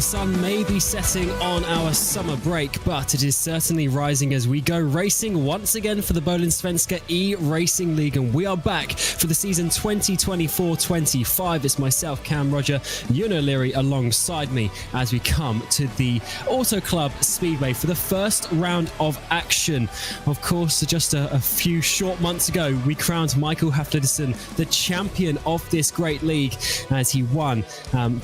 sun may be setting on our summer break, but it is certainly rising as we go racing once again for the Bohlin Svenska Eracingligan. We are back for the season 2024-25. It's myself, Cam Roger, Ewan O'Leary alongside me as we come to the Auto Club Speedway for the first round of action. Of course, just a few short months ago, we crowned Michael Haflidsson the champion of this great league as he won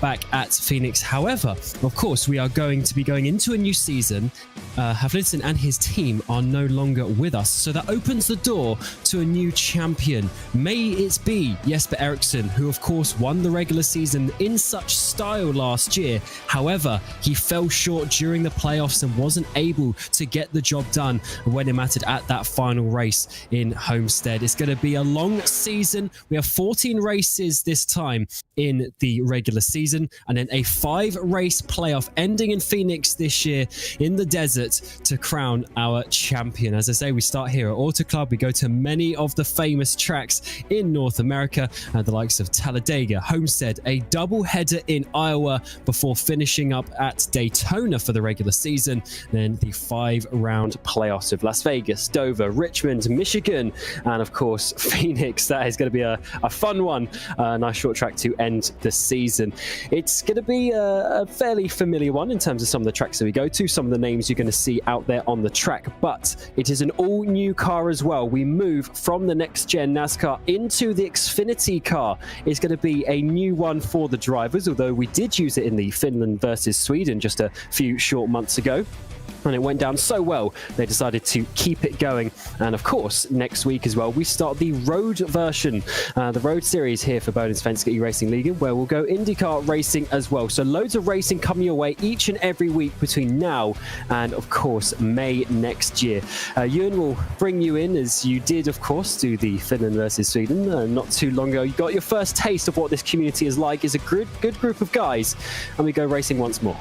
back at Phoenix. However, of course, we are going to be going into a new season. Haflidsson and his team are no longer with us, so that opens the door to a new champion. May it be Jesper Eriksson, who of course won the regular season in such style last year. However, he fell short during the playoffs and wasn't able to get the job done when it mattered at that final race in Homestead. It's going to be a long season. We have 14 races this time in the regular season, and then a 5-race playoff ending in Phoenix this year in the desert to crown our champion. As I say, we start here at Auto Club. We go to many of the famous tracks in North America, the likes of Talladega, Homestead, a double header in Iowa before finishing up at Daytona for the regular season. Then the 5-round playoffs of Las Vegas, Dover, Richmond, Michigan, and of course Phoenix. That is going to be a fun one. A nice short track to end the season. It's going to be a fairly familiar one in terms of some of the tracks that we go to, some of the names you're going to see out there on the track, but it is an all-new car as well. We move from the next-gen NASCAR into the Xfinity car. It's going to be a new one for the drivers, although we did use it in the Finland versus Sweden just a few short months ago. And it went down so well, they decided to keep it going. And of course, next week as well, we start the road version, the road series here for Bohlin Svenska Eracingligan, where we'll go IndyCar racing as well. So loads of racing coming your way each and every week between now and, of course, May next year. Ewan will bring you in, as you did, of course, do the Finland versus Sweden not too long ago. You got your first taste of what this community is like. It's a good group of guys, and we go racing once more.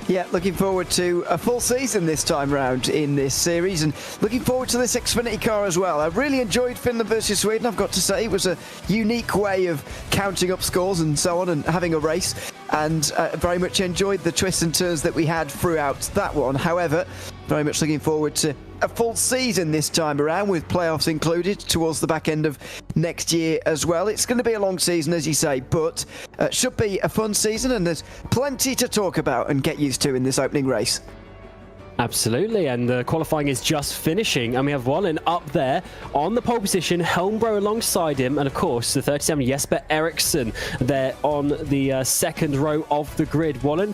Yeah, looking forward to a full season this time round in this series, and looking forward to this Xfinity car as well. I really enjoyed Finland versus Sweden, I've got to say. It was a unique way of counting up scores and so on and having a race, and very much enjoyed the twists and turns that we had throughout that one. However, very much looking forward to a full season this time around, with playoffs included towards the back end of next year as well. It's going to be a long season, as you say, but should be a fun season, and there's plenty to talk about and get used to in this opening race. Absolutely, and the qualifying is just finishing, and we have Bohlin up there on the pole position, Helmbro alongside him, and of course the 37 Jesper Eriksson there on the second row of the grid. Bohlin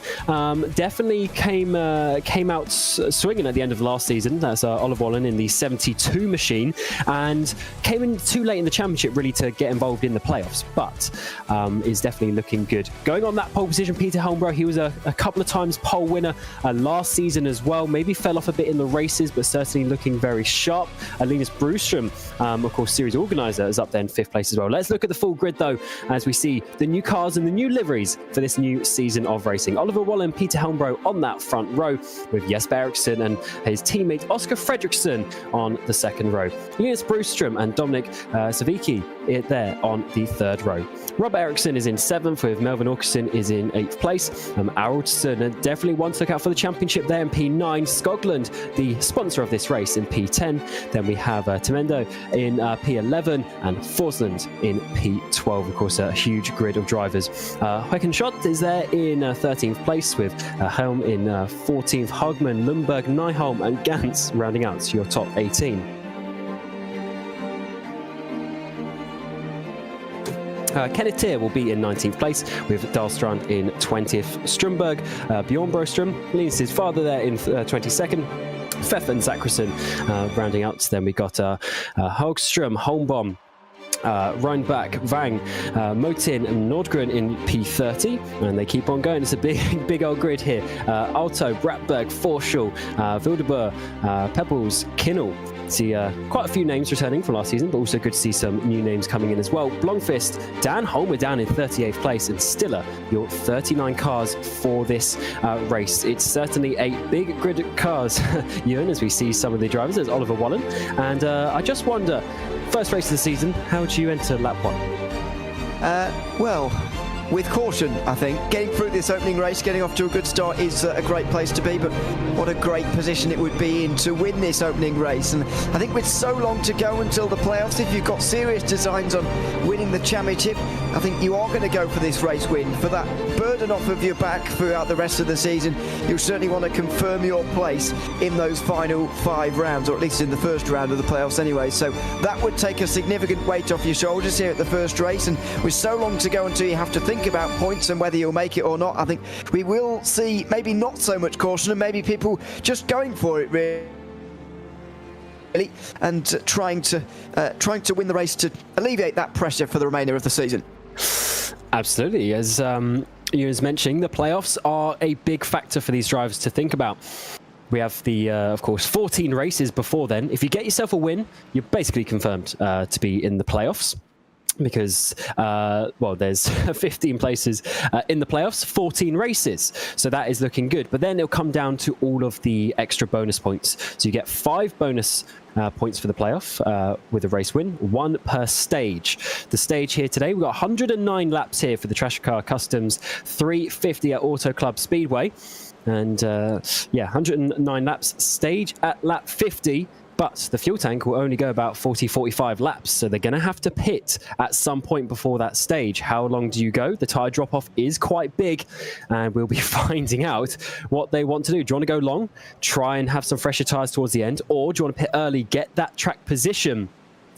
definitely came out swinging at the end of last season. That's Oliver Bohlin in the 72 machine, and came in too late in the championship really to get involved in the playoffs, but is definitely looking good. Going on that pole position, Peter Helmbro, he was a couple of times pole winner last season as well. Maybe fell off a bit in the races, but certainly looking very sharp. Linus Brustrom, of course, series organizer, is up there in 5th place as well. Let's look at the full grid, though, as we see the new cars and the new liveries for this new season of racing. Oliver Bohlin, Peter Helmbro on that front row, with Jesper Eriksson and his teammate Oscar Fredriksson on the second row. Linus Brustrom and Dominic Savicki there on the third row. Robert Eriksson is in 7th, with Melvin Åkesson is in 8th place. Aroldsson, definitely one to look out for the championship there in P9. Skogland, the sponsor of this race, in P10. Then we have Temendo in P11 and Forsland in P12. Of course, a huge grid of drivers. Heukenschott is there in 13th place, with Helm in 14th. Hagman, Lundberg, Nyholm and Gantz rounding out your top 18. Kenneth Tier will be in 19th place, with Dahlstrand in 20th. Strömberg, Bjorn Broström, leads his father there in 22nd. Feff and Zachrison rounding out. Then we got Hagström, Holmbaum, Reinbach, Vang, Motin and Nordgren in P30, and they keep on going. It's a big old grid here. Alto, Bratberg, Forshall, Wildebur, Pebbles, Kinnell. See quite a few names returning from last season, but also good to see some new names coming in as well. Blomqvist, Dan Holmer down in 38th place, and Stiller, your 39 cars for this race. It's certainly a big grid of cars, Ewan, as we see some of the drivers. There's Oliver Wallen, and I just wonder, first race of the season, how do you enter lap 1? Well, with caution, I think. Getting through this opening race, getting off to a good start is a great place to be, but what a great position it would be in to win this opening race. And I think with so long to go until the playoffs, if you've got serious designs on winning the championship, I think you are going to go for this race win. For that burden off of your back throughout the rest of the season, you'll certainly want to confirm your place in those final 5 rounds, or at least in the first round of the playoffs anyway. So that would take a significant weight off your shoulders here at the first race, and with so long to go until you have to think about points and whether you'll make it or not, I think we will see maybe not so much caution and maybe people just going for it really, and trying to win the race to alleviate that pressure for the remainder of the season. Absolutely. As you was mentioning, the playoffs are a big factor for these drivers to think about. We have the, of course, 14 races before then. If you get yourself a win, you're basically confirmed to be in the playoffs. Because, well, there's 15 places in the playoffs, 14 races. So that is looking good. But then it'll come down to all of the extra bonus points. So you get 5 bonus points for the playoff with a race win, 1 per stage. The stage here today, we've got 109 laps here for the Trashcar Customs, 350 at Auto Club Speedway. And, yeah, 109 laps, stage at lap 50. But the fuel tank will only go about 40-45 laps, so they're going to have to pit at some point before that stage. How long do you go? The tyre drop-off is quite big, and we'll be finding out what they want to do. Do you want to go long, try and have some fresher tyres towards the end, or do you want to pit early, get that track position,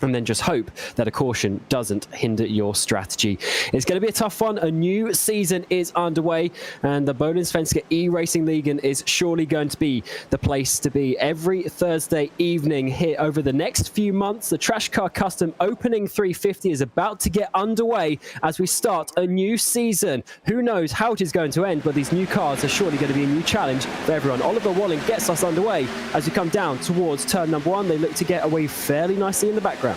and then just hope that a caution doesn't hinder your strategy? It's going to be a tough one. A new season is underway, and the Bohlin Svenska Eracingligan is surely going to be the place to be. Every Thursday evening here over the next few months, the Trashcar Custom Opening 350 is about to get underway as we start a new season. Who knows how it is going to end, but these new cars are surely going to be a new challenge for everyone. Oliver Bohlin gets us underway as we come down towards turn number 1. They look to get away fairly nicely in the background.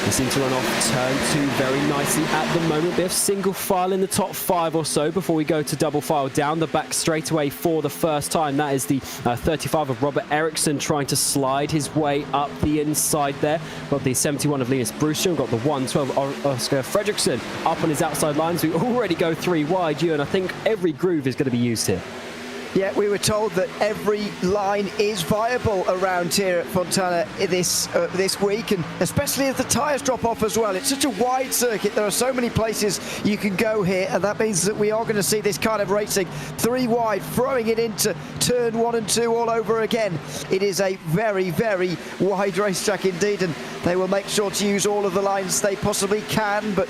They seem to run off turn 2 very nicely at the moment. Bit of single file in the top 5 or so before we go to double file down the back straightaway for the first time. That is the 35 of Robert Eriksson trying to slide his way up the inside there. Got the 71 of Linus Brewster. Got the 112 of Oscar Fredriksson up on his outside lines. We already go 3 wide, and I think every groove is going to be used here. Yeah, we were told that every line is viable around here at Fontana this week, and especially as the tyres drop off as well. It's such a wide circuit. There are so many places you can go here, and that means that we are going to see this kind of racing 3 wide, throwing it into turn 1 and 2 all over again. It is a very, very wide racetrack indeed, and they will make sure to use all of the lines they possibly can, but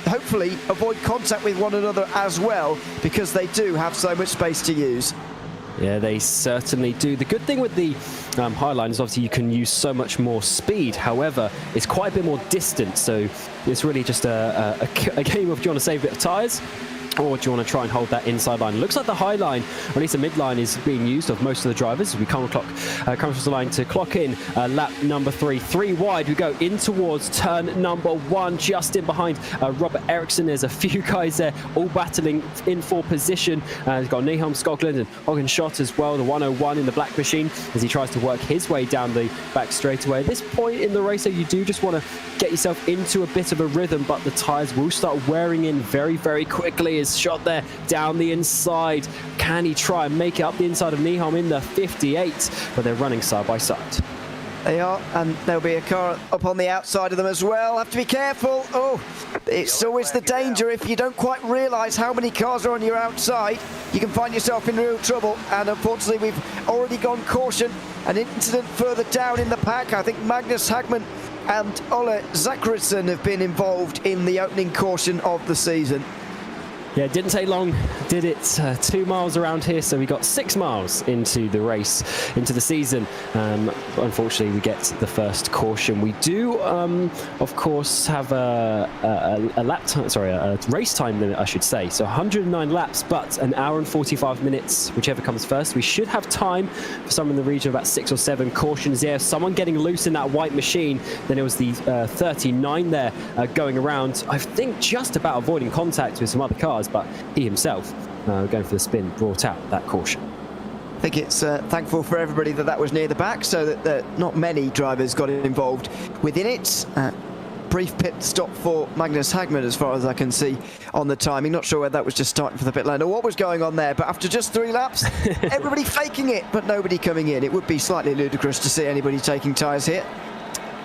hopefully avoid contact with one another as well, because they do have so much space to use. Yeah, they certainly do. The good thing with the Highline is obviously you can use so much more speed. However, it's quite a bit more distance, so it's really just a game of, do you want to save a bit of tyres, or do you want to try and hold that inside line? It looks like the high line, or at least the mid line, is being used of most of the drivers. We come across the line to clock in lap number 3. 3 wide, we go in towards turn number 1, just in behind Robert Eriksson. There's a few guys there all battling in for position. He's got Niham Skoglund and Hogan Schott as well, the 101 in the black machine, as he tries to work his way down the back straightaway. At this point in the race, you do just want to get yourself into a bit of a rhythm, but the tyres will start wearing in very, very quickly. His shot there down the inside. Can he try and make it up the inside of Niham in the 58? But they're running side by side. They are, and there'll be a car up on the outside of them as well. Have to be careful. Oh, it's always the danger if you don't quite realise how many cars are on your outside. You can find yourself in real trouble, and unfortunately we've already gone caution. An incident further down in the pack. I think Magnus Hagman and Ole Zachrisson have been involved in the opening caution of the season. Yeah, it didn't take long, did it? 2 miles around here, so we got 6 miles into the race, into the season. Unfortunately, we get the first caution. We do, of course, have a race time limit, I should say. So 109 laps, but an hour and 45 minutes, whichever comes first. We should have time for some in the region of about 6 or 7 cautions there. Someone getting loose in that white machine. Then it was the 39 there going around, I think just about avoiding contact with some other cars, but he himself, going for the spin, brought out that caution. I think it's thankful for everybody that was near the back, so that not many drivers got involved within it. Brief pit stop for Magnus Hagman, as far as I can see on the timing. Not sure whether that was just starting for the pit lane or what was going on there, but after just 3 laps, everybody faking it, but nobody coming in. It would be slightly ludicrous to see anybody taking tyres here.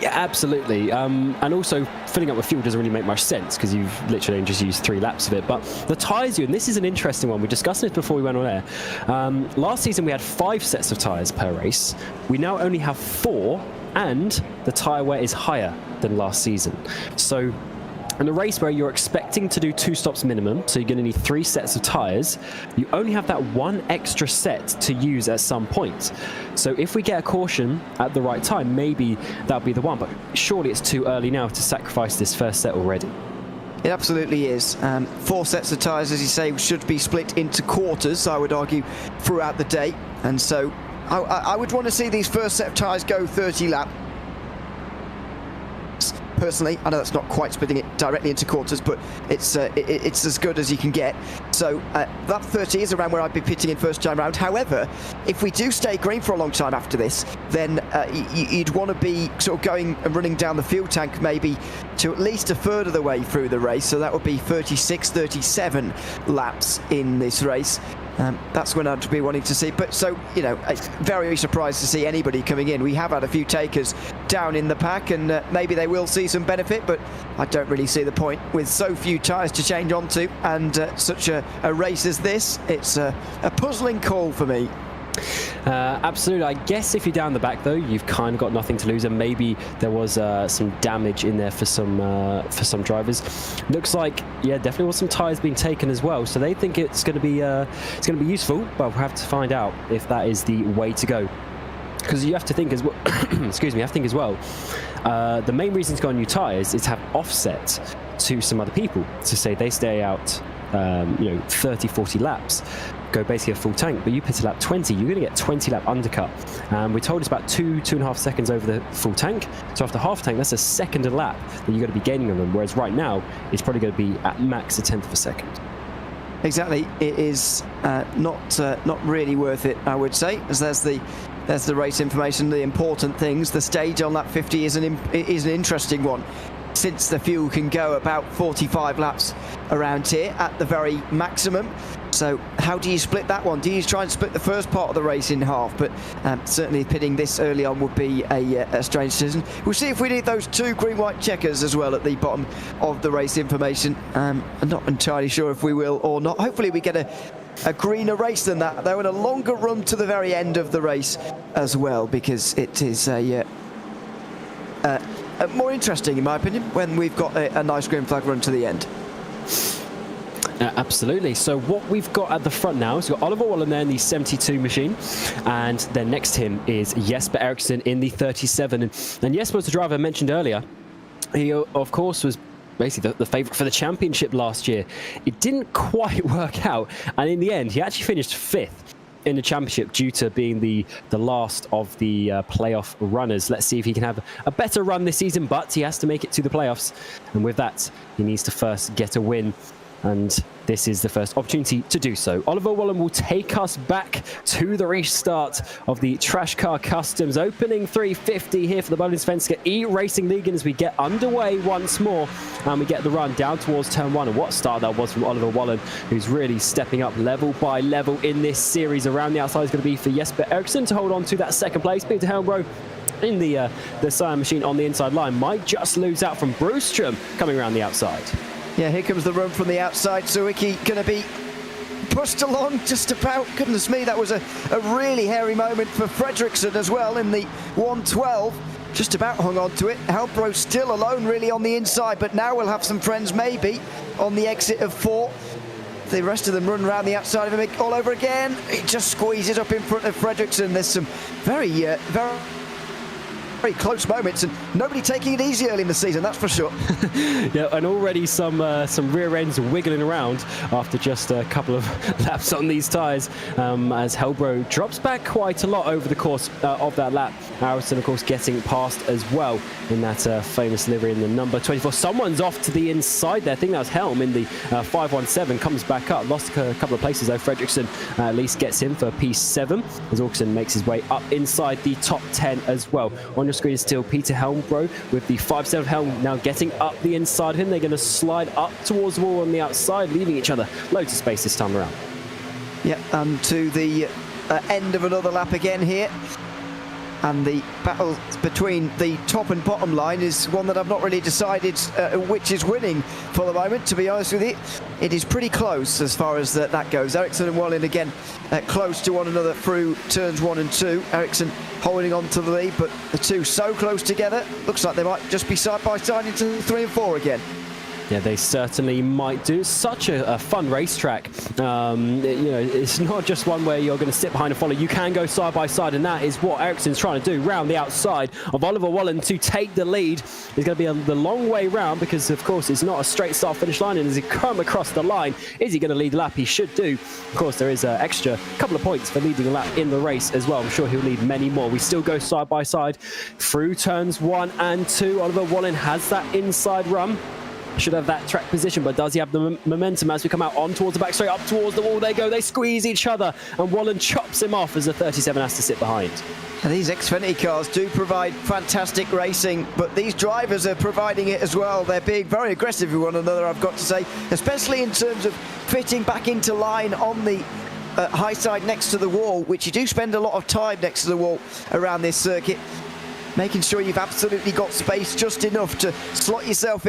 Yeah, absolutely. And also, filling up with fuel doesn't really make much sense because you've literally just used 3 laps of it. But the tyres, and this is an interesting one. We discussed this before we went on air. Last season, we had 5 sets of tyres per race. We now only have 4, and the tyre wear is higher than last season. So in a race where you're expecting to do 2 stops minimum, so you're going to need 3 sets of tyres, you only have that 1 extra set to use at some point. So if we get a caution at the right time, maybe that'll be the one. But surely it's too early now to sacrifice this first set already. It absolutely is. 4 sets of tyres, as you say, should be split into quarters, I would argue, throughout the day. And so I would want to see these first set of tyres go 30 laps. Personally, I know that's not quite splitting it directly into quarters, but it's as good as you can get. So that 30 is around where I'd be pitting in first time round. However, if we do stay green for a long time after this, then you'd want to be sort of going and running down the fuel tank maybe to at least a third of the way through the race. So that would be 36, 37 laps in this race. That's when I'd be wanting to see. But so, you know, very surprised to see anybody coming in. We have had a few takers down in the pack, and maybe they will see some benefit, but I don't really see the point with so few tyres to change onto and such a race as this. It's a puzzling call for me. Absolutely. I guess if you're down the back though, you've kind of got nothing to lose, and maybe there was some damage in there for some drivers. Looks like, yeah, definitely was some tyres being taken as well, so they think it's going to be useful, but we'll have to find out if that is the way to go. Because you have to think as well. Excuse me. I think as well. The main reason to go on new tyres is to have offset to some other people, to say they stay out 30, 40 laps, go basically a full tank, but you pit a lap 20, you're going to get 20 lap undercut. We're told it's about 2.5 seconds over the full tank. So after half tank, that's a second a lap that you're going to be gaining on them. Whereas right now, it's probably going to be at max a 1/10 of a second. Exactly, it is not really worth it, I would say, as there's the race information, the important things. The stage on lap 50 is an interesting one, since the fuel can go about 45 laps around here at the very maximum. So how do you split that one? Do you try and split the first part of the race in half? But certainly pitting this early on would be a strange decision. We'll see if we need those 2 green-white checkers as well at the bottom of the race information. I'm not entirely sure if we will or not. Hopefully we get a greener race than that, though, and a longer run to the very end of the race as well, because it is more interesting, in my opinion, when we've got a nice green flag run to the end. Absolutely. So what we've got at the front now is we've got Oliver Wallen there in the 72 machine, and then next to him is Jesper Eriksson in the 37. And Jesper was the driver I mentioned earlier. He, of course, was basically the favourite for the championship last year. It didn't quite work out, and in the end, he actually finished 5th in the championship due to being the last of the playoff runners. Let's see if he can have a better run this season, but he has to make it to the playoffs, and with that, he needs to first get a win. And this is the first opportunity to do so. Oliver Wallen will take us back to the restart of the Trashcar Customs opening 350 here for the Bohlin Svenska Eracingligan as we get underway once more, and we get the run down towards turn 1. And what start that was from Oliver Wallen, who's really stepping up level by level in this series. Around the outside is going to be for Jesper Eriksson to hold on to that second place. Peter Helmbro in the Cyan machine on the inside line might just lose out from Brewstrom coming around the outside. Yeah, here comes the run from the outside. Sawicki going to be pushed along just about. Goodness me, that was a really hairy moment for Fredriksson as well in the 112. Just about hung on to it. Helmbro still alone really on the inside, but now we'll have some friends maybe on the exit of 4. The rest of them run around the outside of him all over again. He just squeezes up in front of Fredriksson. There's some very very close moments, and nobody taking it easy early in the season, that's for sure. Yeah, and already some rear ends wiggling around after just a couple of laps on these tyres, as Hellbro drops back quite a lot over the course of that lap. Eracingligan, of course, getting past as well in that famous livery in the number 24. Someone's off to the inside there. I think that was Helm in the 517. Comes back up. Lost a couple of places though. Fredriksson at least gets in for P7 as Aukson makes his way up inside the top 10 as well. On your screen is still Peter Helmbro with the 5-7 Helm now getting up the inside of him. They're going to slide up towards the wall on the outside, leaving each other loads of space this time around. Yep, and to the end of another lap again here. And the battle between the top and bottom line is one that I've not really decided which is winning for the moment, to be honest with you. It is pretty close as far as that goes. Ericsson and Bohlin again close to one another through turns 1 and 2. Ericsson holding on to the lead, but the two so close together. Looks like they might just be side by side into 3 and 4 again. Yeah, they certainly might do. Such a fun racetrack. You know, it's not just one where you're going to sit behind and follow. You can go side by side, and that is what Ericsson's trying to do. Round the outside of Oliver Wallen to take the lead. It's going to be the long way round because, of course, it's not a straight start finish line. And as he come across the line, is he going to lead the lap? He should do. Of course, there is an extra couple of points for leading a lap in the race as well. I'm sure he'll lead many more. We still go side by side through turns 1 and 2. Oliver Wallen has that inside run. Should have that track position, but does he have the momentum as we come out on towards the back straight, up towards the wall they go, they squeeze each other, and Wallen chops him off as the 37 has to sit behind. And these Xfinity cars do provide fantastic racing, but these drivers are providing it as well. They're being very aggressive with one another, I've got to say, especially in terms of fitting back into line on the high side next to the wall, which you do spend a lot of time next to the wall around this circuit, making sure you've absolutely got space just enough to slot yourself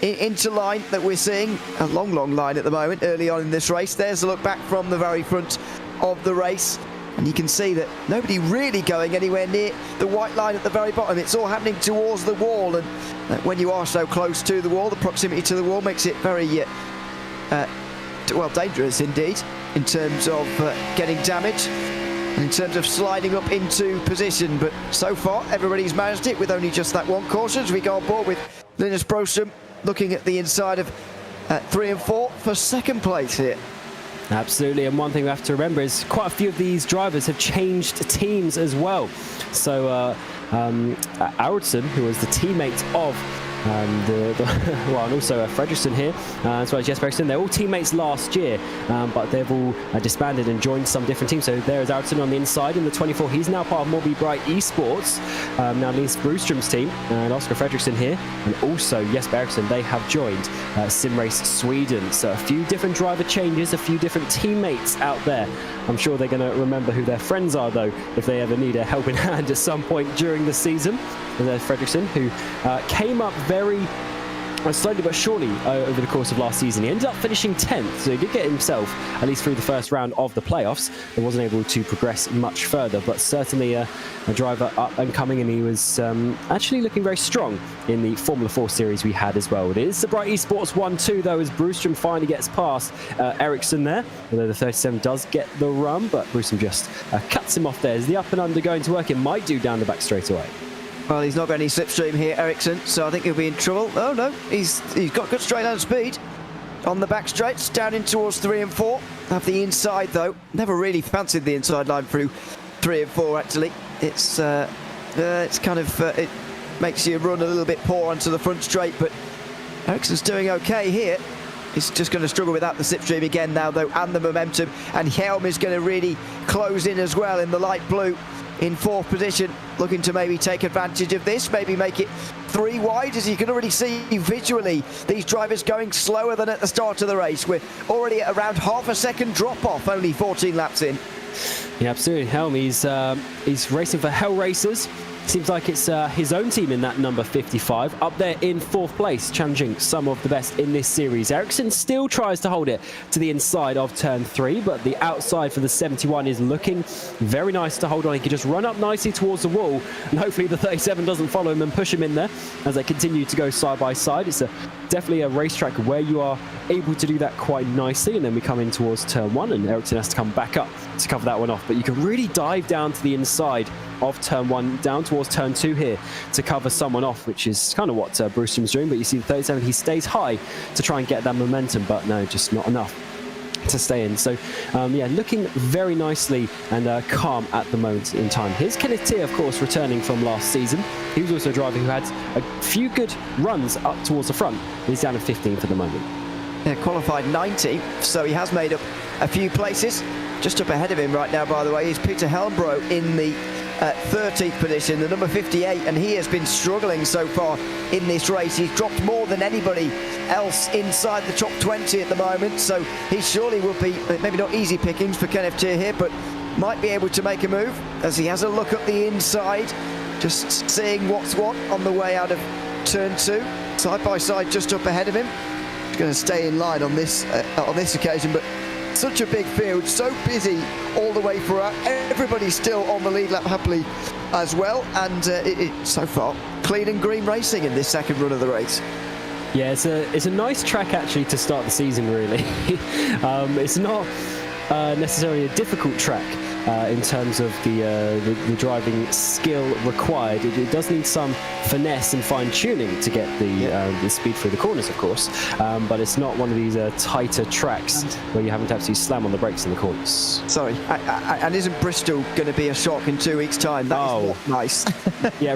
into line that we're seeing. A long line at the moment early on in this race. There's a look back from the very front of the race, and you can see that nobody really going anywhere near the white line at the very bottom. It's all happening towards the wall, and when you are so close to the wall, the proximity to the wall makes it very well, dangerous indeed in terms of getting damage, in terms of sliding up into position. But so far everybody's managed it with only just that one caution as we go on board with Linus Broström looking at the inside of 3 and 4 for second place here. Absolutely, and one thing we have to remember is quite a few of these drivers have changed teams as well. So Aurudson, who was the teammate of well, and also Fredriksson here, as well as Jesper Eriksson. They're all teammates last year, but they've all disbanded and joined some different teams. So there is Aurudson on the inside in the 24. He's now part of MABI Bright Esports, now Linus Broström's team, and Oscar Fredriksson here, and also Jesper Eriksson. They have joined Sim Race Sweden. So a few different driver changes, a few different teammates out there. I'm sure they're going to remember who their friends are, though, if they ever need a helping hand at some point during the season. And there's Fredriksson, who came up very slowly but surely over the course of last season. He ended up finishing 10th, so he did get himself at least through the first round of the playoffs. He wasn't able to progress much further, but certainly a driver up and coming, and he was actually looking very strong in the Formula 4 series we had as well. It is the Bright Esports 1-2 though, as Broström finally gets past Eriksson there, although the 37 does get the run, but Broström just cuts him off there. Is the up and under going to work? It might do down the back straight away. Well, he's not got any slipstream here, Eriksson, so I think he'll be in trouble. Oh no, he's got good straight line speed on the back straights, down in towards 3 and 4. Have the inside though. Never really fancied the inside line through 3 and 4 actually. It's kind of it makes you run a little bit poor onto the front straight, but Eriksson's doing okay here. He's just going to struggle without the slipstream again now though, and the momentum, and Helm is going to really close in as well in the light blue in 4th position, looking to maybe take advantage of this, maybe make it 3 wide, as you can already see visually these drivers going slower than at the start of the race. We're already at around half a second drop off, only 14 laps in. Yeah, absolutely. Helm, he's racing for Hell Racers. Seems like it's his own team in that number 55, up there in 4th place, challenging some of the best in this series. Eriksson still tries to hold it to the inside of turn 3, but the outside for the 71 is looking very nice to hold on. He can just run up nicely towards the wall, and hopefully the 37 doesn't follow him and push him in there as they continue to go side by side. It's definitely a racetrack where you are able to do that quite nicely, and then we come in towards turn 1, and Eriksson has to come back up to cover that one off. But you can really dive down to the inside of turn 1, down towards turn 2 here to cover someone off, which is kind of what Brewster's doing. But you see the 37, he stays high to try and get that momentum, but no, just not enough to stay in. So yeah, looking very nicely and calm at the moment in time. Here's Kenneth Tier, of course, returning from last season. He was also a driver who had a few good runs up towards the front. He's down at 15th at the moment. Yeah, qualified 90th, so he has made up a few places. Just up ahead of him right now, by the way, is Peter Helmbro in the 13th position, the number 58, and he has been struggling so far in this race. He's dropped more than anybody else inside the top 20 at the moment, so he surely will be, maybe not easy pickings for Kenneth Tier here, but might be able to make a move as he has a look at the inside, just seeing what's what on the way out of turn 2. Side by side just up ahead of him. He's going to stay in line on this occasion, but such a big field, so busy all the way throughout. Everybody's still on the lead lap happily as well, and so far clean and green racing in this second run of the race. Yeah, it's a nice track actually to start the season, really. It's not necessarily a difficult track in terms of the driving skill required. It does need some finesse and fine-tuning to get the speed through the corners, of course, but it's not one of these tighter tracks where you having to absolutely slam on the brakes in the corners. Sorry, and isn't Bristol going to be a shock in 2 weeks' time? That is not nice. Yeah,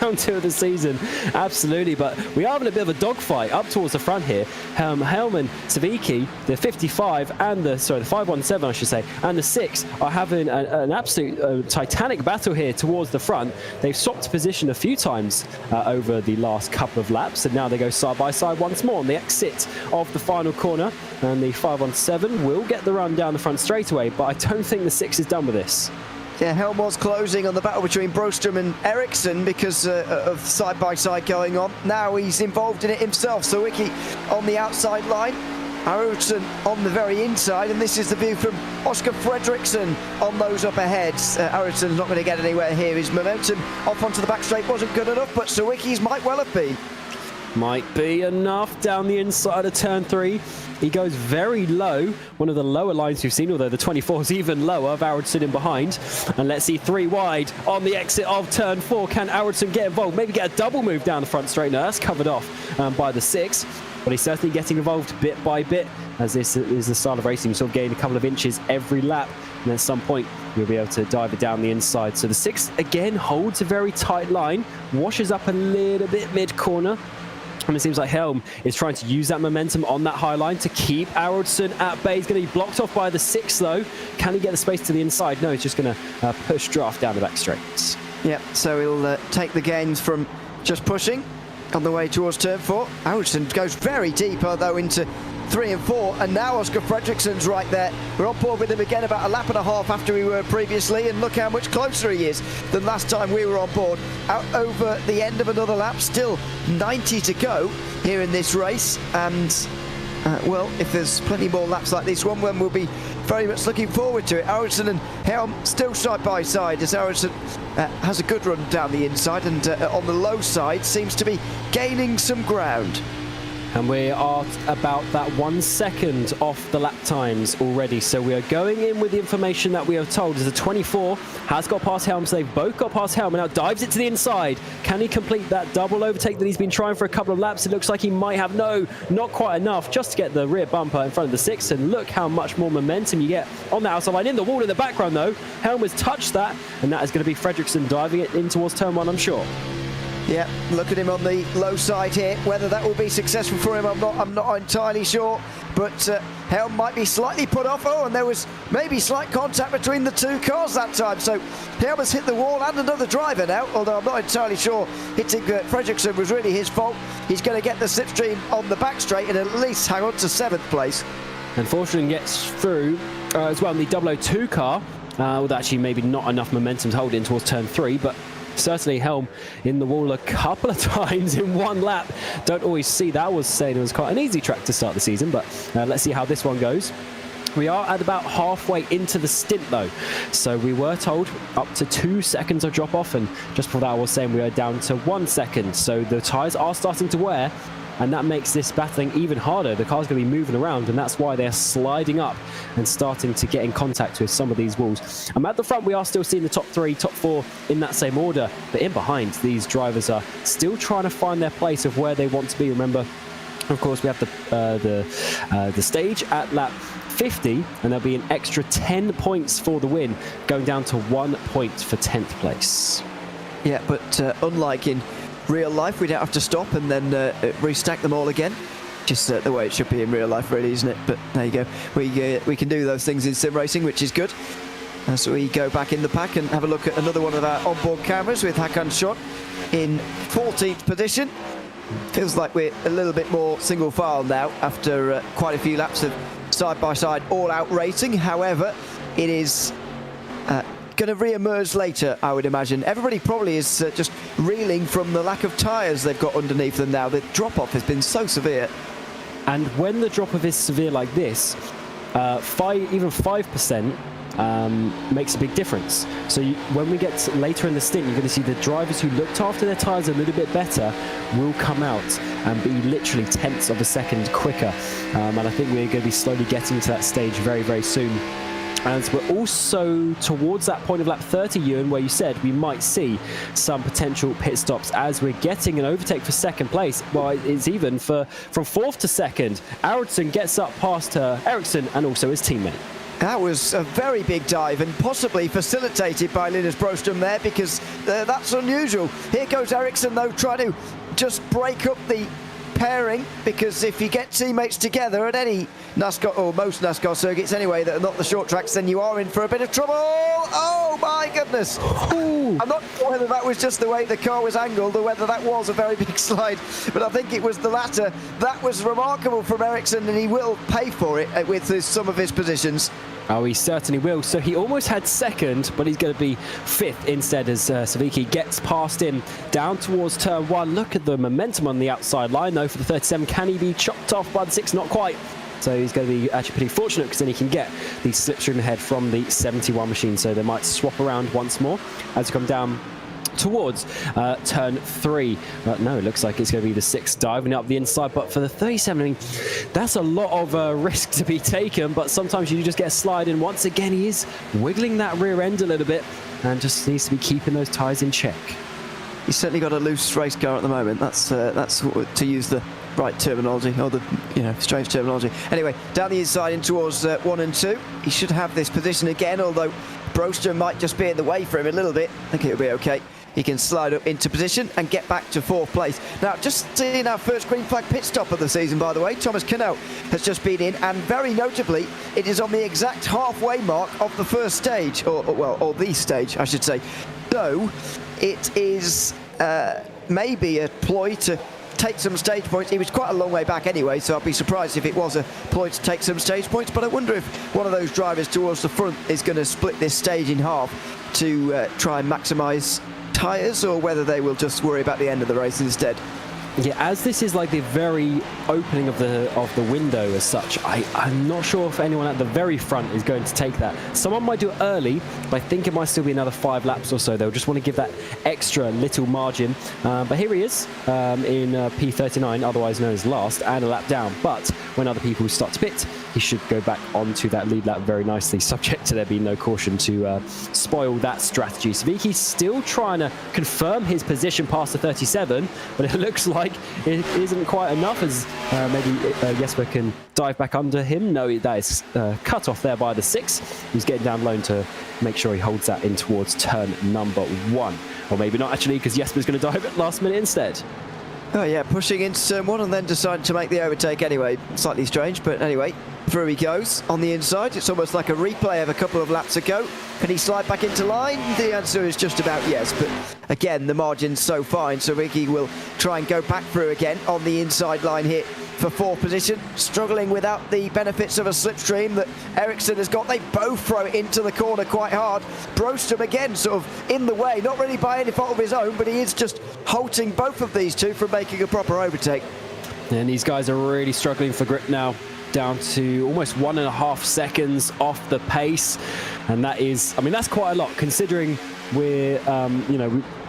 round 2 of the season, absolutely, but we are having a bit of a dogfight up towards the front here. Helman, Savicki, the 55 and the 517, I should say, and the 6 are having an absolute titanic battle here towards the front. They've swapped position a few times over the last couple of laps, and now they go side by side once more on the exit of the final corner, and the 517 will get the run down the front straightaway, but I don't think the 6 is done with this. Yeah, Helm was closing on the battle between Brostrom and Ericsson because of side-by-side going on. Now he's involved in it himself. So Wiki on the outside line, Ericsson on the very inside, and this is the view from Oscar Fredriksson on those up ahead. Ericsson's not going to get anywhere here. His momentum off onto the back straight wasn't good enough, but Sawicki's might well have been. Might be enough down the inside of turn 3. He goes very low, one of the lower lines we've seen, although the 24 is even lower. Arvidsson in behind. And let's see 3 wide on the exit of turn 4. Can Arvidsson get involved? Maybe get a double move down the front straight. No, that's covered off by the 6. But he's certainly getting involved bit by bit, as this is the style of racing. You sort of gain a couple of inches every lap, and at some point you'll be able to dive it down the inside. So the 6 again holds a very tight line, washes up a little bit mid-corner. And it seems like Helm is trying to use that momentum on that high line to keep Arvidsson at bay. He's going to be blocked off by the 6, though. Can he get the space to the inside? No, he's just going to push Draft down the back straights. Yeah, so he'll take the gains from just pushing on the way towards turn 4. Arvidsson goes very deep, though, into 3 and 4, and now Oscar Fredriksson's right there. We're on board with him again about a lap and a half after we were previously, and look how much closer he is than last time we were on board. Out over the end of another lap, still 90 to go here in this race, and well, if there's plenty more laps like this one, we'll be very much looking forward to it. Arvidsson and Helm still side by side, as Arvidsson has a good run down the inside, and on the low side seems to be gaining some ground. And we are about that 1 second off the lap times already. So we are going in with the information that we are told as the 24 has got past Helm. So they've both got past Helm and now dives it to the inside. Can he complete that double overtake that he's been trying for a couple of laps? It looks like he might have. No, not quite enough just to get the rear bumper in front of the 6. And look how much more momentum you get on the outside line. In the wall in the background, though, Helm has touched that. And that is going to be Fredriksson diving it in towards turn 1, I'm sure. Yeah, look at him on the low side here. Whether that will be successful for him, I'm not entirely sure. But Helm might be slightly put off. Oh, and there was maybe slight contact between the 2 cars that time. So Helm has hit the wall and another driver now, although I'm not entirely sure hitting Fredriksson was really his fault. He's going to get the slipstream on the back straight and at least hang on to 7th place. Unfortunately, gets through as well in the 002 car. With actually maybe not enough momentum to hold in towards turn 3, but certainly Helm in the wall a couple of times in 1 lap. Don't always see that. I was saying it was quite an easy track to start the season, but let's see how this one goes. We are at about halfway into the stint, though. So we were told up to 2 seconds of drop off, and just before that I was saying we are down to 1 second. So the tyres are starting to wear. and that makes this battling even harder. The car's going to be moving around, and that's why they're sliding up and starting to get in contact with some of these walls. At the front, we are still seeing the top 3, top 4 in that same order, but in behind, these drivers are still trying to find their place of where they want to be. Remember, of course, we have the stage at lap 50, and there'll be an extra 10 points for the win, going down to 1 point for 10th place. Yeah, but unlike in real life, we don't have to stop and then restack them all again. Just the way it should be in real life, really, isn't it? But there you go. We can do those things in sim racing, which is good. So we go back in the pack and have a look at another one of our onboard cameras with Hakan Shot in 14th position. Feels like we're a little bit more single file now after quite a few laps of side-by-side all-out racing. However, it is going to re-emerge later, I would imagine. Everybody probably is just reeling from the lack of tyres they've got underneath them now. The drop-off has been so severe. And when the drop-off is severe like this, even 5% makes a big difference. So when we get later in the stint, you're going to see the drivers who looked after their tyres a little bit better will come out and be literally tenths of a second quicker. And I think we're going to be slowly getting to that stage very, very soon. And we're also towards that point of lap 30, Ewan, where you said we might see some potential pit stops as we're getting an overtake for second place. Well, it's even from 4th to 2nd. Eracingligan gets up past Ericsson and also his teammate. That was a very big dive and possibly facilitated by Linus Broström there, because that's unusual. Here goes Ericsson, though, trying to just break up the pairing, because if you get teammates together at any NASCAR, or most NASCAR circuits anyway, that are not the short tracks, then you are in for a bit of trouble. Oh my goodness. I'm not sure whether that was just the way the car was angled or whether that was a very big slide, but I think it was the latter. That was remarkable from Ericsson, and he will pay for it with some of his positions. Oh, he certainly will. So he almost had second, but he's going to be 5th instead as Savicki gets past him down towards turn 1. Look at the momentum on the outside line, though, for the 37. Can he be chopped off by the 6? Not quite. So he's going to be actually pretty fortunate, because then he can get the slipstream ahead from the 71 machine. So they might swap around once more as we come down towards turn 3. No, it looks like it's going to be the 6 diving up the inside, but for the 37, I mean, that's a lot of risk to be taken, but sometimes you just get a slide in. Once again, he is wiggling that rear end a little bit and just needs to be keeping those tyres in check. He's certainly got a loose race car at the moment. That's to use the right terminology, or the strange terminology. Anyway, down the inside in towards 1 and 2. He should have this position again, although Broström might just be in the way for him a little bit. I think it'll be okay. He can slide up into position and get back to 4th place. Now, just seeing our first green flag pit stop of the season, by the way. Thomas Knaut has just been in, and very notably, it is on the exact halfway mark of the first stage, or the stage, I should say. So, it is maybe a ploy to take some stage points. He was quite a long way back anyway, so I'd be surprised if it was a ploy to take some stage points, but I wonder if one of those drivers towards the front is going to split this stage in half to try and maximise tyres, or whether they will just worry about the end of the race instead. Yeah, as this is like the very opening of the window as such, I'm not sure if anyone at the very front is going to take that. Someone might do it early, but I think it might still be another 5 laps or so. They'll just want to give that extra little margin. But here he is in P39, otherwise known as last, and a lap down. But when other people start to pit, he should go back onto that lead lap very nicely, subject to there being no caution to spoil that strategy. Savicki's still trying to confirm his position past the 37, but it looks like it isn't quite enough, as maybe Jesper can dive back under him. No, that is cut off there by the 6. He's getting down low to make sure he holds that in towards turn number 1. Or maybe not, actually, because Jesper's going to dive at last minute instead. Oh yeah, pushing into turn 1 and then deciding to make the overtake anyway. Slightly strange, but anyway, through he goes on the inside. It's almost like a replay of a couple of laps ago. Can he slide back into line? The answer is just about yes, but again, the margin's so fine, so Ricky will try and go back through again on the inside line here for 4th position, struggling without the benefits of a slipstream that Ericsson has got. They both throw it into the corner quite hard. Broström again sort of in the way, not really by any fault of his own, but he is just halting both of these two from making a proper overtake. And these guys are really struggling for grip now, down to almost 1.5 seconds off the pace. And that is, I mean, that's quite a lot, considering we're,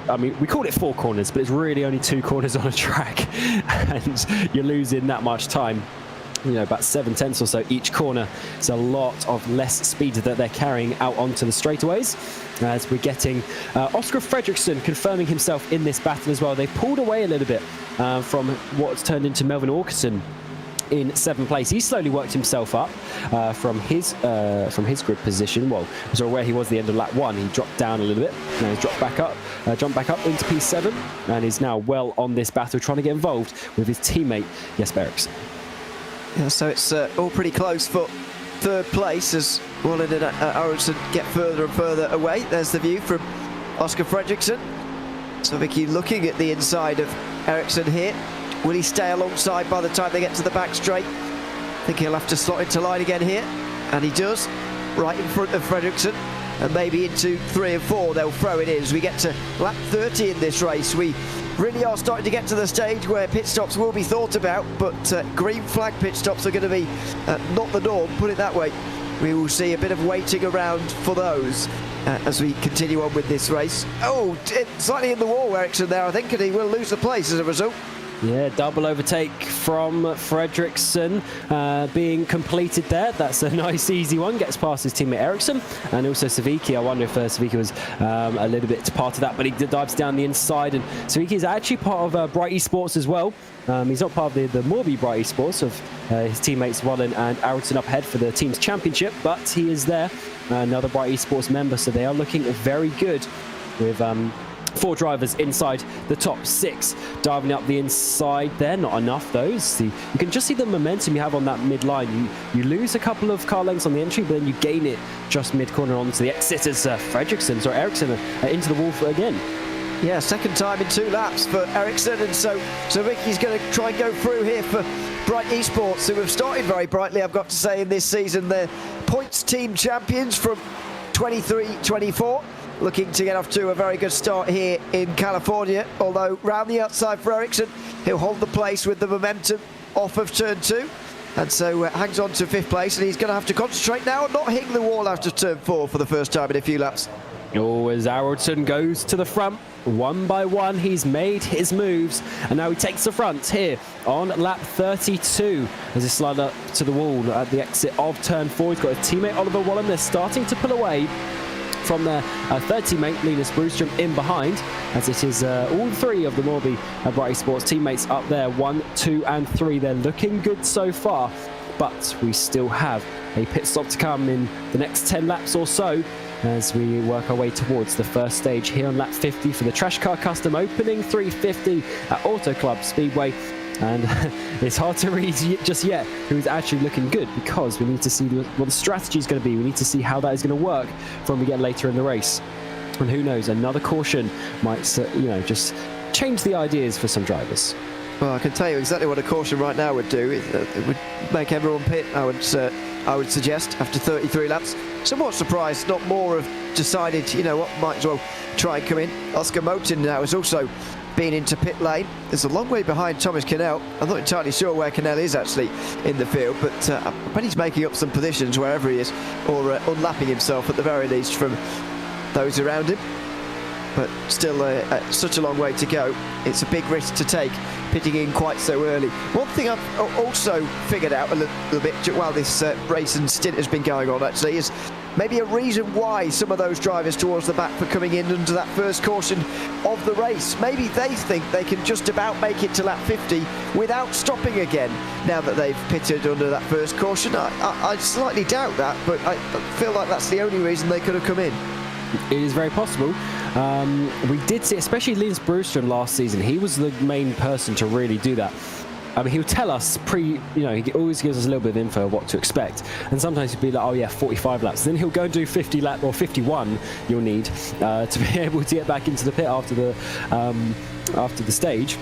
I mean, we call it 4 corners, but it's really only 2 corners on a track, and you're losing that much time. You know, about 7/10 or so each corner. It's a lot of less speed that they're carrying out onto the straightaways. As we're getting Oscar Fredriksson confirming himself in this battle as well. They pulled away a little bit from what's turned into Melvin Åkesson in 7th place. He slowly worked himself up from his grid position. Well, so where he was the end of lap 1, he dropped down a little bit. Now he's dropped back up, jumped back up into P7, and is now well on this battle, trying to get involved with his teammate Jesper Eriksson. Yeah, so it's all pretty close for 3rd place as Bohlin and Eracingligan get further and further away. There's the view from Oscar Fredriksson. So Vicky looking at the inside of Eriksson here. Will he stay alongside by the time they get to the back straight? I think he'll have to slot into line again here. And he does, right in front of Fredriksson. And maybe into 3 and 4 they'll throw it in as we get to lap 30 in this race. We really are starting to get to the stage where pit stops will be thought about, but green flag pit stops are going to be not the norm, put it that way. We will see a bit of waiting around for those as we continue on with this race. Oh, slightly in the wall, Eriksson there, I think, and he will lose the place as a result. Yeah, double overtake from Fredriksson being completed there. That's a nice, easy one. Gets past his teammate Eriksson and also Savicki. I wonder if Savicki was a little bit part of that, but he dives down the inside. And Savicki is actually part of Bright Esports as well. He's not part of the MABI Bright Esports of his teammates Bohlin and Eracingligan up ahead for the team's championship, but he is there, another Bright Esports member. So they are looking very good with 4 drivers inside the top 6. Diving up the inside there, not enough though. You can just see the momentum you have on that mid-line. You lose a couple of car lengths on the entry, but then you gain it just mid-corner onto the exit as Eriksson into the wall again. Yeah, 2nd time in 2 laps for Eriksson, and so Vicky's going to try and go through here for Bright Esports, who have started very brightly, I've got to say, in this season. They're points team champions from 23-24. Looking to get off to a very good start here in California, although round the outside for Eriksson, he'll hold the place with the momentum off of turn 2, and so hangs on to 5th place, and he's going to have to concentrate now on not hitting the wall after turn 4 for the first time in a few laps. Oh, as Eracingligan goes to the front, one by one, he's made his moves, and now he takes the front here on lap 32 as he slides up to the wall at the exit of turn 4. He's got his teammate Oliver Wallen. They're starting to pull away from their 3rd teammate Linus Broström in behind, as it is all 3 of the MABI Bright Esports teammates up there, 1, 2 and 3. They're looking good so far, but we still have a pit stop to come in the next 10 laps or so as we work our way towards the first stage here on lap 50 for the Trashcar Custom Opening 350 at Auto Club Speedway. And it's hard to read just yet who's actually looking good, because we need to see what the strategy is going to be. We need to see how that is going to work when we get later in the race. And who knows, another caution might, just change the ideas for some drivers. Well, I can tell you exactly what a caution right now would do. It would make everyone pit, I would suggest, after 33 laps. Somewhat surprised not more have decided, you know what, might as well try and come in. Oscar Motin now has also been into pit lane. There's a long way behind Thomas Cannell. I'm not entirely sure where Cannell is actually in the field, but I bet he's making up some positions wherever he is, or unlapping himself at the very least from those around him. But still such a long way to go. It's a big risk to take, pitting in quite so early. One thing I've also figured out a little bit while this race and stint has been going on actually is maybe a reason why some of those drivers towards the back were coming in under that first caution of the race. Maybe they think they can just about make it to lap 50 without stopping again now that they've pitted under that first caution. I slightly doubt that, but I feel like that's the only reason they could have come in. It is very possible. We did see, especially Linus Broström last season, he was the main person to really do that. I mean, he would tell us he always gives us a little bit of info of what to expect. And sometimes he'd be like, oh yeah, 45 laps. Then he'll go and do 50 lap or 51 you'll need to be able to get back into the pit after the stage.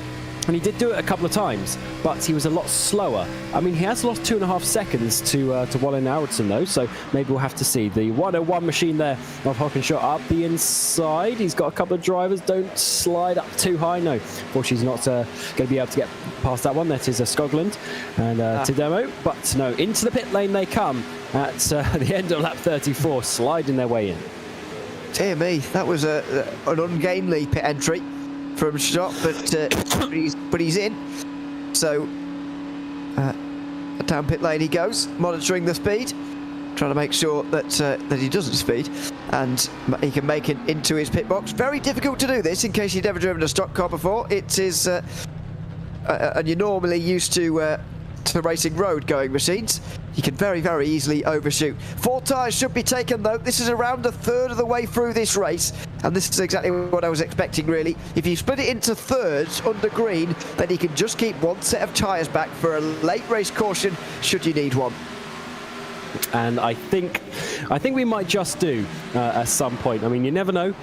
And he did do it a couple of times, but he was a lot slower. I mean, he has lost 2.5 seconds to Bohlin and Eracingligan though, so maybe we'll have to see. The 101 machine there of Håkansson up the inside. He's got a couple of drivers. Don't slide up too high. No, unfortunately he's not going to be able to get past that one. That is Skoglund and Tidemo. But no, into the pit lane they come at the end of lap 34, sliding their way in. Dear me, that was an ungainly pit entry from Schott, but he's in. So down pit lane he goes, monitoring the speed, trying to make sure that that he doesn't speed, and he can make it into his pit box. Very difficult to do this, in case you've never driven a stock car before. It is, and you're normally used to racing road going machines. You can very, very easily overshoot. 4 tyres should be taken though. This is around a third of the way through this race, and this is exactly what I was expecting really. If you split it into thirds under green, then you can just keep 1 set of tyres back for a late race caution should you need one. And I think we might just do at some point. I mean, you never know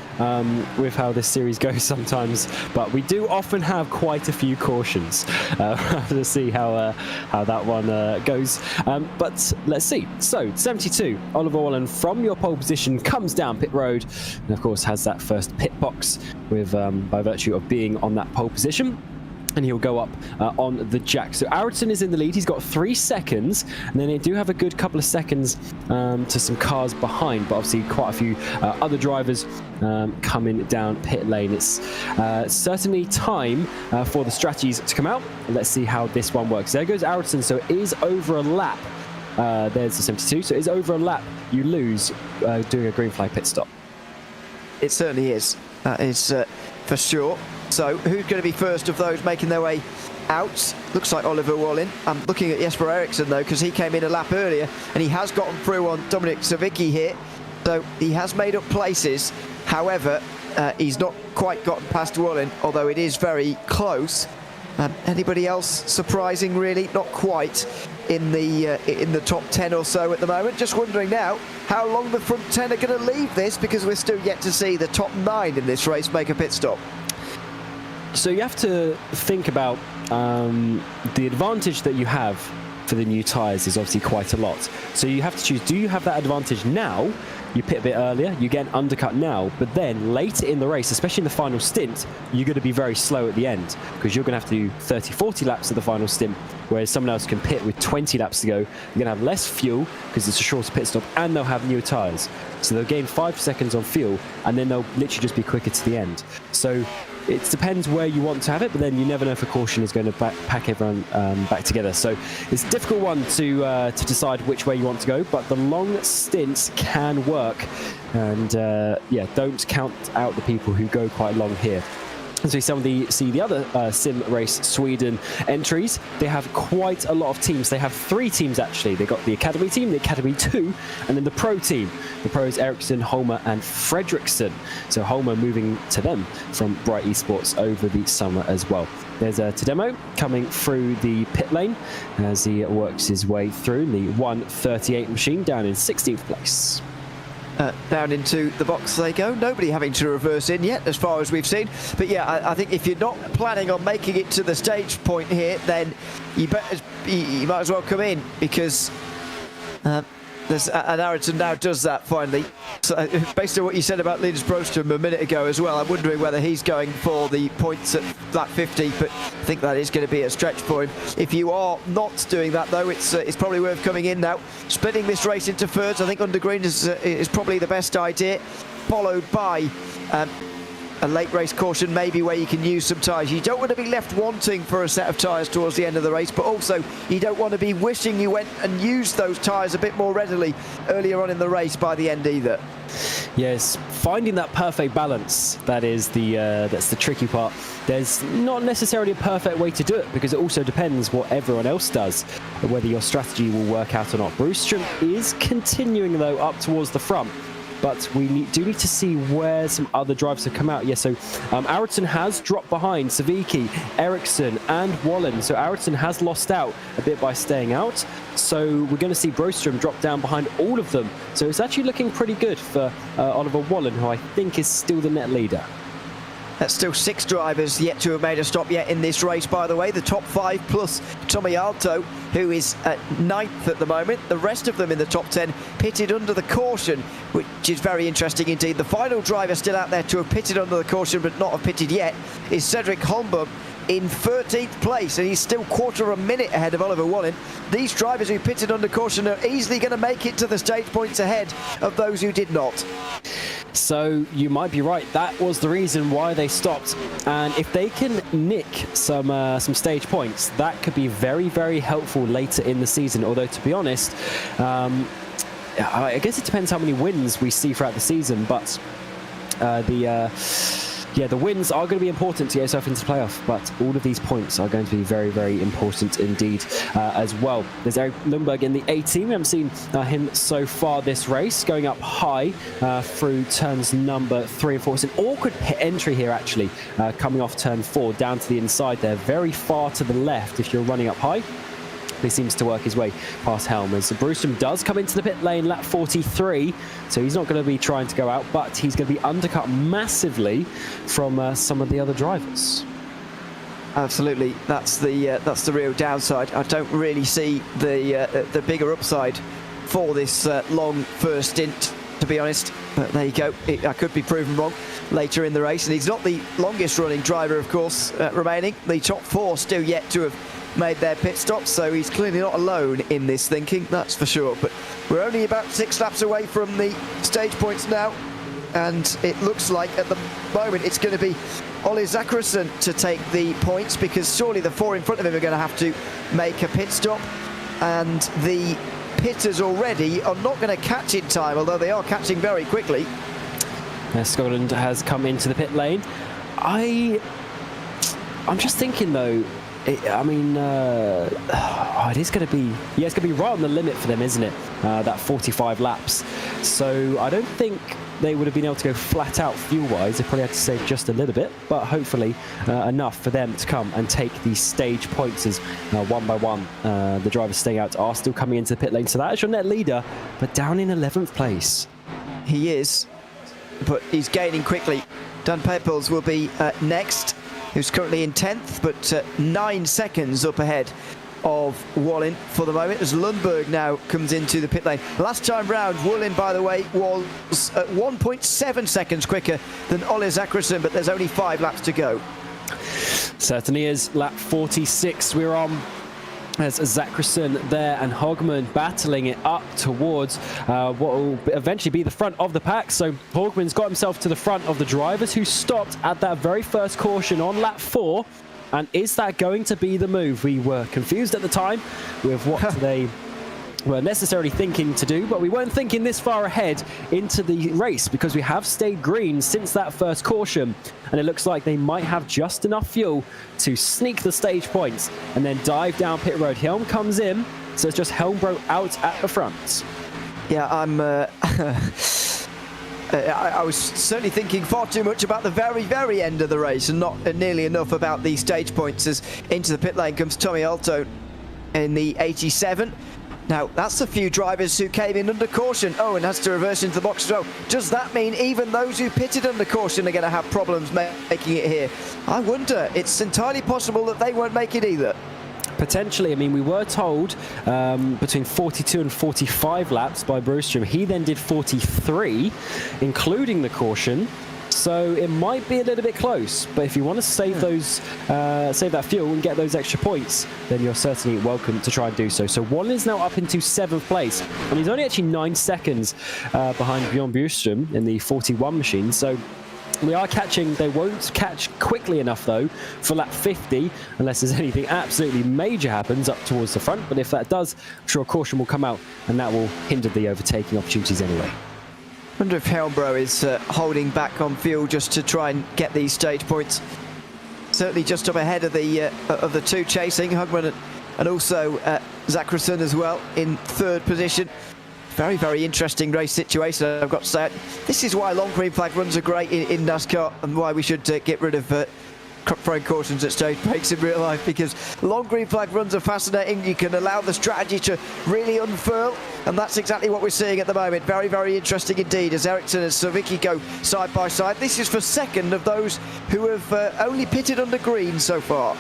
with how this series goes sometimes, but we do often have quite a few cautions. To see how that one goes. But let's see. So 72, Oliver Bohlin from your pole position comes down pit road, and of course has that first pit box with by virtue of being on that pole position. And he'll go up on the jack. So Eracingligan is in the lead. He's got 3 seconds, and then they do have a good couple of seconds to some cars behind, but obviously quite a few other drivers coming down pit lane. It's certainly time for the strategies to come out. Let's see how this one works. There goes Eracingligan, so it is over a lap. There's the 72, so it is over a lap. You lose doing a green flag pit stop. It certainly is. That is for sure. So who's going to be first of those making their way out? Looks like Oliver Bohlin. I'm looking at SvenskEracing though, because he came in a lap earlier and he has gotten through on Dominik Savicki here. So he has made up places. However, he's not quite gotten past Bohlin, although it is very close. Anybody else surprising really? Not quite in the top 10 or so at the moment. Just wondering now how long the front 10 are going to leave this, because we're still yet to see the top 9 in this race make a pit stop. So you have to think about the advantage that you have for the new tyres is obviously quite a lot. So you have to choose, do you have that advantage now? You pit a bit earlier, you get an undercut now, but then later in the race, especially in the final stint, you're going to be very slow at the end, because you're going to have to do 30, 40 laps of the final stint, whereas someone else can pit with 20 laps to go. You're going to have less fuel because it's a shorter pit stop, and they'll have newer tyres. So they'll gain 5 seconds on fuel, and then they'll literally just be quicker to the end. So it depends where you want to have it, but then you never know if a caution is going to pack everyone back together. So it's a difficult one to decide which way you want to go, but the long stints can work. And yeah, don't count out the people who go quite long here. As we see the other Sim Race Sweden entries, they have quite a lot of teams. They have 3 teams actually. They got the Academy team, the Academy 2, and then the Pro team. The Pros Ericsson, Holmer and Fredriksson. So Holmer moving to them from Bright Esports over the summer as well. There's Tademo coming through the pit lane as he works his way through the 1:38 machine down in 16th place. Down into the box they go. Nobody having to reverse in yet, as far as we've seen. But yeah, I think if you're not planning on making it to the stage point here, then you might as well come in, because and Eracingligan now does that finally. So, based on what you said about Linus Broström a minute ago as well, I'm wondering whether he's going for the points at lap 50, but I think that is going to be a stretch for him. If you are not doing that though, it's probably worth coming in now. Splitting this race into thirds, I think under green is probably the best idea, followed by a late race caution maybe, where you can use some tyres. You don't want to be left wanting for a set of tyres towards the end of the race, but also you don't want to be wishing you went and used those tyres a bit more readily earlier on in the race by the end either. Yes, finding that perfect balance, that's the tricky part. There's not necessarily a perfect way to do it, because it also depends what everyone else does, whether your strategy will work out or not. Broström is continuing though up towards the front, but we do need to see where some other drivers have come out. Yes, so Eracingligan has dropped behind Savicki, Ericsson and Bohlin. So Eracingligan has lost out a bit by staying out. So we're going to see Broström drop down behind all of them. So it's actually looking pretty good for Oliver Bohlin, who I think is still the net leader. That's still 6 drivers yet to have made a stop yet in this race, by the way. The top 5 plus Tommy Aalto, who is at 9th at the moment. The rest of them in the top 10 pitted under the caution, which is very interesting indeed. The final driver still out there to have pitted under the caution but not have pitted yet is Cedric Holmberg, in 13th place, and he's still quarter of a minute ahead of Oliver Bohlin. These drivers who pitted under caution are easily going to make it to the stage points ahead of those who did not. So you might be right. That was the reason why they stopped. And if they can nick some stage points, that could be very, very helpful later in the season. Although, to be honest, I guess it depends how many wins we see throughout the season. But the wins are going to be important to get yourself into the playoff, but all of these points are going to be very, very important indeed as well. There's Eric Lundberg in the 18. We haven't seen him so far this race, going up high through turns number 3 and 4. It's an awkward pit entry here, actually, coming off turn 4 down to the inside there, very far to the left if you're running up high. He seems to work his way past Helm. So Brewstrom does come into the pit lane, lap 43, so he's not going to be trying to go out, but he's going to be undercut massively from some of the other drivers. Absolutely, that's the real downside. I don't really see the bigger upside for this long first stint, to be honest. But there you go. I could be proven wrong later in the race, and he's not the longest running driver, of course, remaining. The top 4 still yet to have made their pit stops, so he's clearly not alone in this thinking, that's for sure. But we're only about 6 laps away from the stage points now, and it looks like at the moment it's going to be Ole Zachrisson to take the points, because surely the 4 in front of him are going to have to make a pit stop, and the pitters already are not going to catch in time, although they are catching very quickly. Scotland has come into the pit lane. I'm just thinking though, it is going to be, it's going to be right on the limit for them, isn't it? That 45 laps. So I don't think they would have been able to go flat out fuel-wise. They probably had to save just a little bit, but hopefully enough for them to come and take these stage points as one by one. The drivers staying out are still coming into the pit lane. So that is your net leader, but down in 11th place. He is, but he's gaining quickly. Dan Pepels will be next, who's currently in 10th, but 9 seconds up ahead of Bohlin for the moment, as Lundberg now comes into the pit lane. Last time round, Bohlin, by the way, was 1.7 seconds quicker than Ole Zachrisson, but there's only 5 laps to go. Certainly is. Lap 46 we're on. There's Zachrisson there and Hogman battling it up towards what will eventually be the front of the pack. So Hogman's got himself to the front of the drivers who stopped at that very first caution on lap 4. And is that going to be the move? We were confused at the time with what they were necessarily thinking to do, but we weren't thinking this far ahead into the race, because we have stayed green since that first caution, and it looks like they might have just enough fuel to sneak the stage points and then dive down pit road. Helm comes in, so it's just Helmbro out at the front. Yeah, I was certainly thinking far too much about the very, very end of the race, and not nearly enough about these stage points, as into the pit lane comes Tommy Alto in the 87. Now, that's a few drivers who came in under caution. Oh, and has to reverse into the box as well. Does that mean even those who pitted under caution are going to have problems making it here? I wonder. It's entirely possible that they won't make it either. Potentially. I mean, we were told between 42 and 45 laps by Brewstrom. He then did 43, including the caution. So it might be a little bit close, but if you want to save those, save that fuel and get those extra points, then you're certainly welcome to try and do so. So Bohlin is now up into 7th place, and he's only actually 9 seconds behind Bjorn Brewstrom in the 41 machine. So we are catching. They won't catch quickly enough though for lap 50, unless there's anything absolutely major happens up towards the front. But if that does, I'm sure a caution will come out, and that will hinder the overtaking opportunities anyway. I wonder if Helmbro is holding back on fuel just to try and get these stage points. Certainly just up ahead of the 2 chasing, Hugman and also Zachrisson as well in 3rd position. Very, very interesting race situation, I've got to say. This is why long green flag runs are great in NASCAR, and why we should get rid of throwing cautions at stage breaks in real life, because long green flag runs are fascinating. You can allow the strategy to really unfurl, and that's exactly what we're seeing at the moment. Very, very interesting indeed, as Ericsson and Savicki go side by side. This is for 2nd of those who have only pitted under green so far.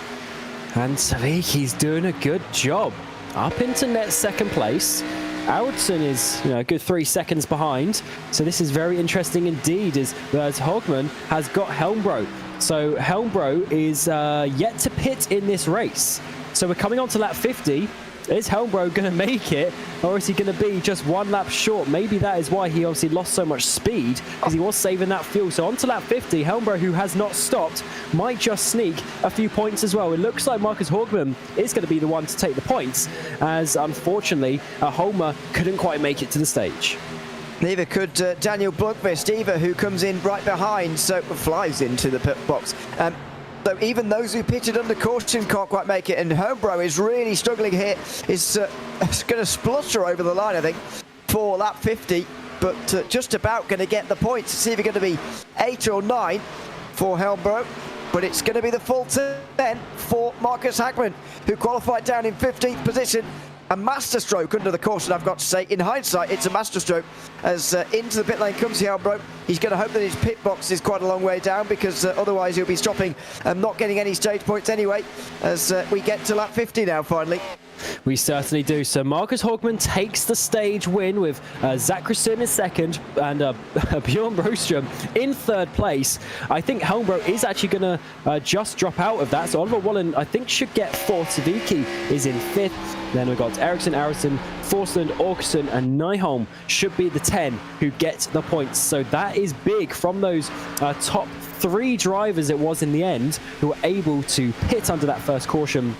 And Savicki's doing a good job. Up into net 2nd place. Eracingligan is a good 3 seconds behind. So this is very interesting indeed, as Hogman has got Helmbro. So Helmbro is yet to pit in this race. So we're coming on to lap 50. Is Helmbro going to make it, or is he going to be just 1 lap short? Maybe that is why he obviously lost so much speed, because he was saving that fuel. So on to lap 50, Helmbro, who has not stopped, might just sneak a few points as well. It looks like Marcus Hogman is going to be the one to take the points, as unfortunately, Holmer couldn't quite make it to the stage. Neither could Daniel Blomqvist either, who comes in right behind, so flies into the pit box. So even those who pitted under caution can't quite make it, and Helmbro is really struggling here. Is going to splutter over the line, I think, for lap 50, but just about going to get the points. It's either going to be 8 or 9 for Helmbro, but it's going to be the full 10 for Marcus Hogman, who qualified down in 15th position. A masterstroke under the caution, I've got to say. In hindsight, it's a masterstroke. As into the pit lane comes Helmbro. He's going to hope that his pit box is quite a long way down, because otherwise he'll be stopping and not getting any stage points anyway, as we get to lap 50 now, finally. We certainly do. So Marcus Hogman takes the stage win with Zakrasson in second and Bjorn Broström in third place. I think Helmbro is actually going to just drop out of that. So Oliver Wallen, I think, should get fourth. Savicki is in fifth. Then we've got Ericsson, Arason, Forsland, Orkson and Nyholm should be the 10 who get the points. So that is big from those top 3 drivers it was in the end, who were able to pit under that first caution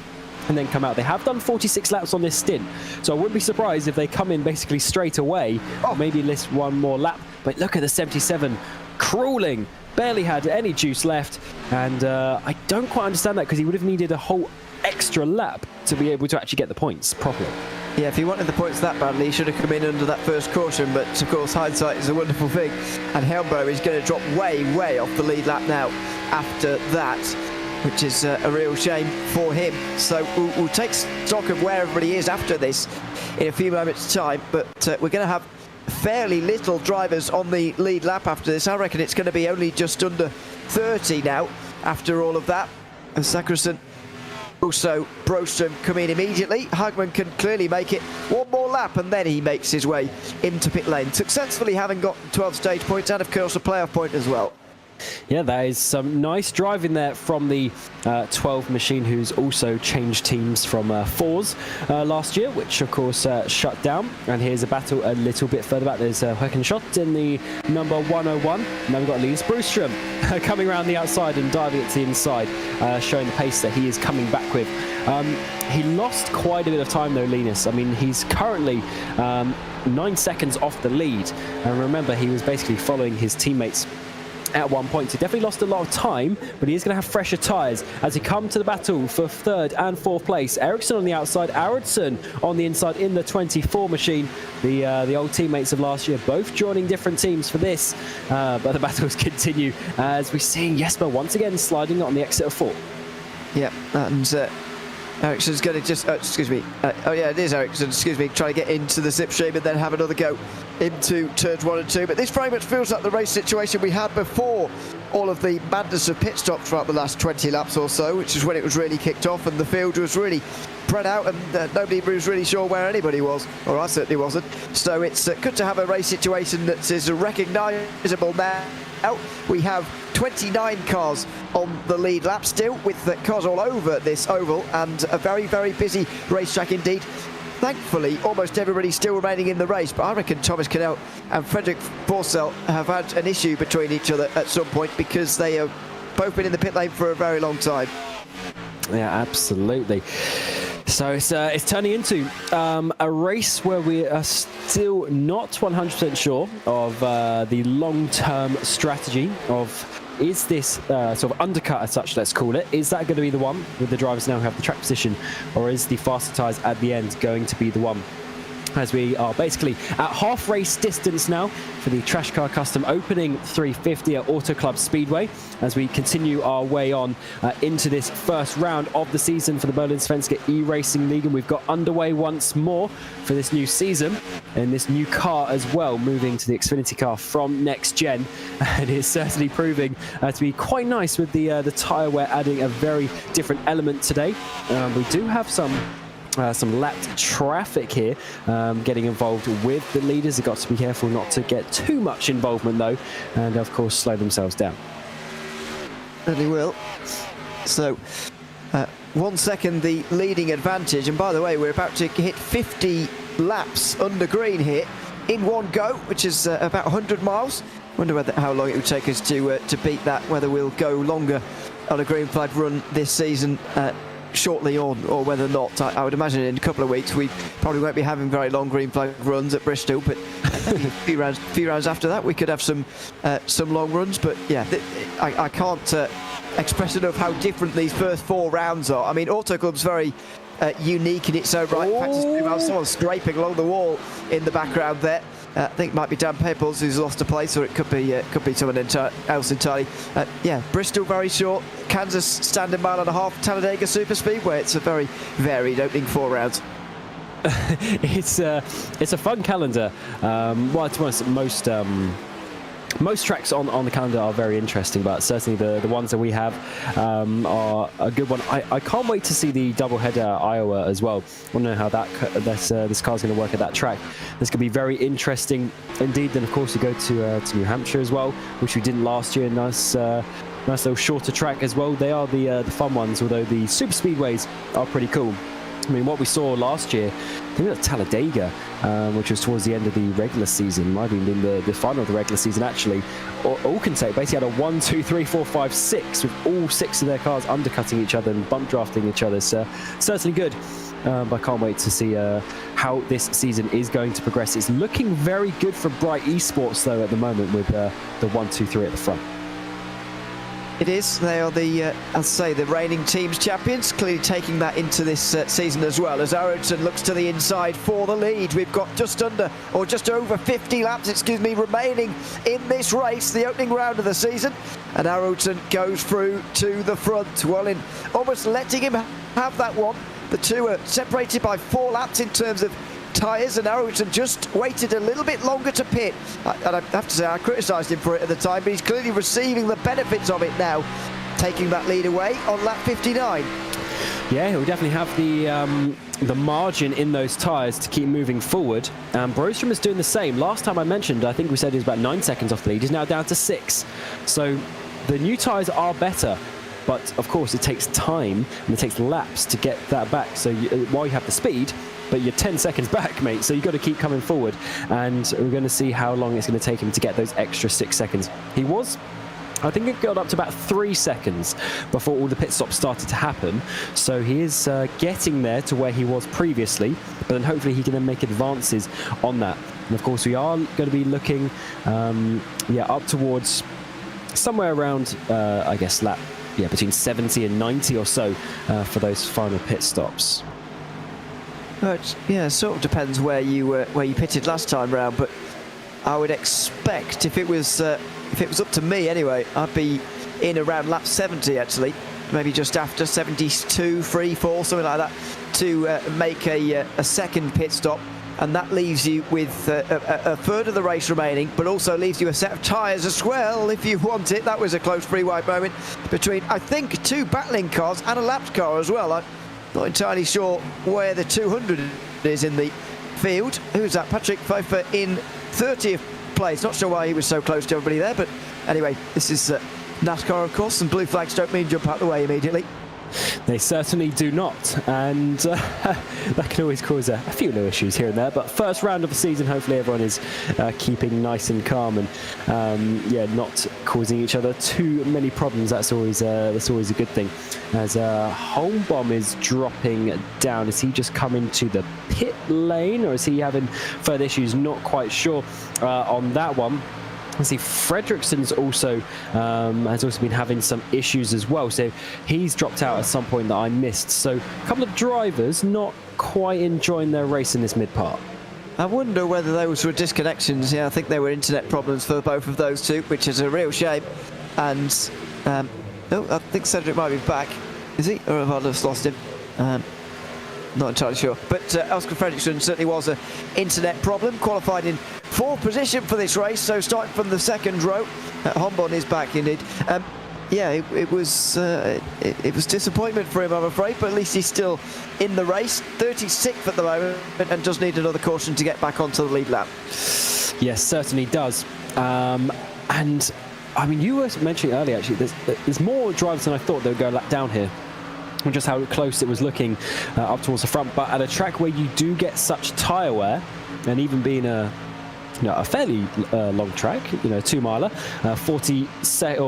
and then come out. They have done 46 laps on this stint, so I wouldn't be surprised if they come in basically straight away, or maybe list 1 more lap. But look at the 77 crawling, barely had any juice left, and I don't quite understand that, because he would have needed a whole extra lap to be able to actually get the points properly. Yeah, if he wanted the points that badly, he should have come in under that first caution, but of course hindsight is a wonderful thing, and Helmbro is going to drop way off the lead lap now after that, which is a real shame for him. So we'll take stock of where everybody is after this in a few moments' time, but we're going to have fairly little drivers on the lead lap after this. I reckon it's going to be only just under 30 now after all of that. And Zakrasson, also Broström come in immediately. Hogman can clearly make it 1 more lap, and then he makes his way into pit lane, successfully having got 12 stage points and of course a playoff point as well. Yeah, that is some nice driving there from the 12 machine, who's also changed teams from 4s last year, which of course shut down. And here's a battle a little bit further back. There's Hökenschott in the number 101. And then we've got Linus Broström coming around the outside and diving it to the inside, showing the pace that he is coming back with. He lost quite a bit of time though, Linus. I mean, he's currently 9 seconds off the lead. And remember, he was basically following his teammates at one point. So he definitely lost a lot of time, but he is going to have fresher tyres as he come to the battle for 3rd and 4th place. Ericsson on the outside, Arason on the inside in the 24 machine. The old teammates of last year, both joining different teams for this, but the battles continue as we see Jesper once again sliding on the exit of 4. Yeah, and Ericsson's going to just, excuse me, oh yeah, it is Ericsson, excuse me, trying to get into the slipstream and then have another go into turns 1 and 2. But this very much feels like the race situation we had before all of the madness of pit stops throughout the last 20 laps or so, which is when it was really kicked off and the field was really spread out and nobody was really sure where anybody was, or I certainly wasn't. So it's good to have a race situation that is recognisable now. We have 29 cars on the lead lap still, with the cars all over this oval, and a very busy racetrack indeed. Thankfully, almost everybody still remaining in the race, but I reckon Thomas Cannell and Fredrik Forsell have had an issue between each other at some point, because they have both been in the pit lane for a very long time. Yeah, absolutely. So it's turning into a race where we are still not 100% sure of the long-term strategy of, is this sort of undercut as such, let's call it, is that going to be the one with the drivers now who have the track position, or is the faster tyres at the end going to be the one? As we are basically at half race distance now for the Trashcar Custom Opening 350 at Auto Club Speedway, as we continue our way on into this first round of the season for the Bohlin Svenska Eracingligan. We've got underway once more for this new season, and this new car as well, moving to the Xfinity car from next gen, and it's certainly proving to be quite nice with the tyre wear adding a very different element today. We do have some some lapped traffic here getting involved with the leaders. They've got to be careful not to get too much involvement though, and of course slow themselves down. Certainly will. So 1 second the leading advantage, and by the way, we're about to hit 50 laps under green here in one go, which is about 100 miles. Wonder how long it would take us to beat that, whether we'll go longer on a green flag run this season shortly on, or whether not. I would imagine in a couple of weeks we probably won't be having very long green flag runs at Bristol, but a few rounds after that we could have some long runs. But yeah, I can't express enough how different these first 4 rounds are. I mean, Auto Club's very unique in its own right. In fact, someone's scraping along the wall in the background there. I think it might be Dan Peples who's lost a place, or it could be someone else entirely. Yeah, Bristol very short, Kansas standard mile and a half, Talladega Super Speedway. It's a very varied opening 4 rounds. It's a fun calendar. Well, to be honest, most tracks on the calendar are very interesting, but certainly the ones that we have are a good one. I can't wait to see the doubleheader Iowa as well. I want to know how this car's going to work at that track. This could be very interesting indeed. Then of course we go to New Hampshire as well, which we didn't last year. Nice little shorter track as well. They are the fun ones, although the super speedways are pretty cool. I mean, what we saw last year, I think it was Talladega, which was towards the end of the regular season, might have been the final of the regular season actually. All can say basically had a 1, 2, 3, 4, 5, 6 with all 6 of their cars undercutting each other and bump drafting each other. So certainly good. But I can't wait to see how this season is going to progress. It's looking very good for Bright Esports though at the moment, with the 1, 2, 3 at the front. It is. They are the reigning teams champions, clearly taking that into this season as well, as Eracingligan looks to the inside for the lead. We've got just over 50 laps, remaining in this race, the opening round of the season, and Eracingligan goes through to the front. Bohlin almost letting him have that one. The two are separated by 4 laps in terms of tyres, and Eracingligan just waited a little bit longer to pit. And I have to say, I criticised him for it at the time, but he's clearly receiving the benefits of it now, taking that lead away on lap 59. Yeah, he'll definitely have the margin in those tyres to keep moving forward. Broström is doing the same. Last time I mentioned, I think we said he was about 9 seconds off the lead. He's now down to 6. So the new tyres are better. But of course, it takes time and it takes laps to get that back. So while you have the speed, but you're 10 seconds back, mate. So you've got to keep coming forward. And we're going to see how long it's going to take him to get those extra 6 seconds. I think it got up to about 3 seconds before all the pit stops started to happen. So he is getting there to where he was previously. But then hopefully he can then make advances on that. And of course, we are going to be looking up towards somewhere around, I guess, lap between 70 and 90 or so for those final pit stops. But yeah, sort of depends where you pitted last time round. But I would expect if it was up to me anyway, I'd be in around lap 70 actually, maybe just after 72, 3, 4, something like that, to make a second pit stop. And that leaves you with a third of the race remaining, but also leaves you a set of tyres as well if you want it. That was a close free wide moment between, I think, 2 battling cars and a lapped car as well. I'm not entirely sure where the 200 is in the field. Who's that? Patrick Pfeiffer in 30th place. Not sure why he was so close to everybody there, but anyway, this is NASCAR, of course, and blue flags don't mean jump out the way immediately. They certainly do not, and that can always cause a few little issues here and there. But first round of the season, hopefully everyone is keeping nice and calm and not causing each other too many problems. That's always a good thing. As Holmbom is dropping down, is he just coming to the pit lane, or is he having further issues? Not quite sure on that one. I see Fredriksson's also has also been having some issues as well, so he's dropped out at some point that I missed. So a couple of drivers not quite enjoying their race in this mid part. I wonder whether those were disconnections. Yeah, I think there were internet problems for both of those two, which is a real shame. And I think Cedric might be back. Is he? Or have I just lost him? Not entirely sure. But Oscar Fredriksson certainly was an internet problem. Qualified in 4th position for this race, so starting from the second row. Hombon is back indeed. yeah, it was disappointment for him, I'm afraid, but at least he's still in the race. 36th at the moment, and does need another caution to get back onto the lead lap. Yes, certainly does. And I mean, you were mentioning earlier, actually, there's more drivers than I thought that would go a lap down here. And just how close it was looking up towards the front. But at a track where you do get such tyre wear, and even being a fairly long track, 2-miler,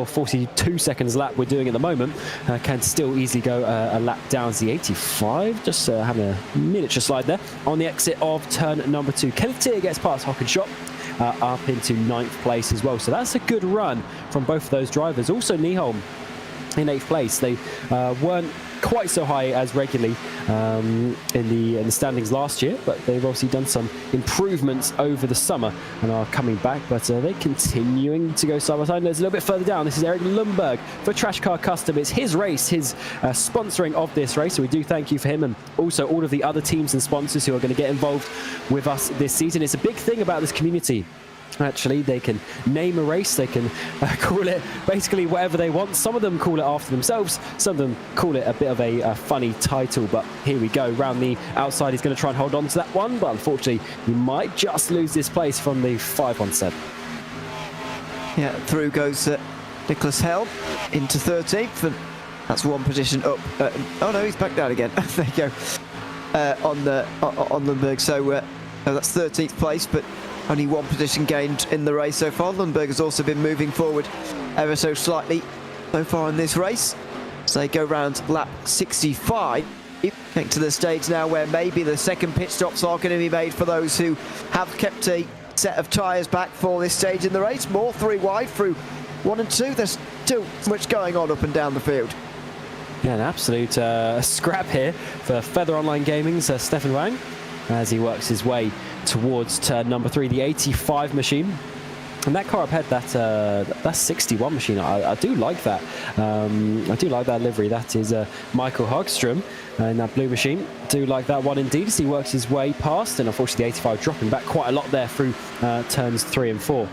42 seconds lap we're doing at the moment, can still easily go a lap down to the 85. Just having a miniature slide there. On the exit of turn number 2, Kenneth Tier gets past Hockenschott. Up into 9th place as well. So that's a good run from both of those drivers. Also Nieholm in 8th place. They weren't quite so high as regularly in the standings last year, but they've obviously done some improvements over the summer and are coming back, but they're continuing to go side by side. There's a little bit further down. This is Eric Lundberg for Trashcar Custom. It's his race, his sponsoring of this race, so we do thank you for him, and also all of the other teams and sponsors who are going to get involved with us this season. It's a big thing about this community. Actually, they can name a race, they can call it basically whatever they want. Some of them call it after themselves, some of them call it a bit of a funny title, but here we go. Round the outside, he's going to try and hold on to that one, but unfortunately, he might just lose this place from the 517. Yeah, through goes Nicholas Helm into 13th, and that's one position up. Oh no, he's back down again. There you go, on Lundberg. So that's 13th place, but only one position gained in the race so far. Lundberg has also been moving forward ever so slightly so far in this race. So they go round lap 65. Getting to the stage now where maybe the second pit stops are going to be made for those who have kept a set of tyres back for this stage in the race. More 3 wide through 1 and 2. There's still much going on up and down the field. Yeah, an absolute scrap here for Feather Online Gaming's Stefan Wang as he works his way towards turn number 3, the 85 machine. And that car up ahead, that's 61 machine. I do like that. I do like that livery. That is Michael Hagström in that blue machine. Do like that one indeed as he works his way past, and unfortunately the 85 dropping back quite a lot there through turns 3 and 4.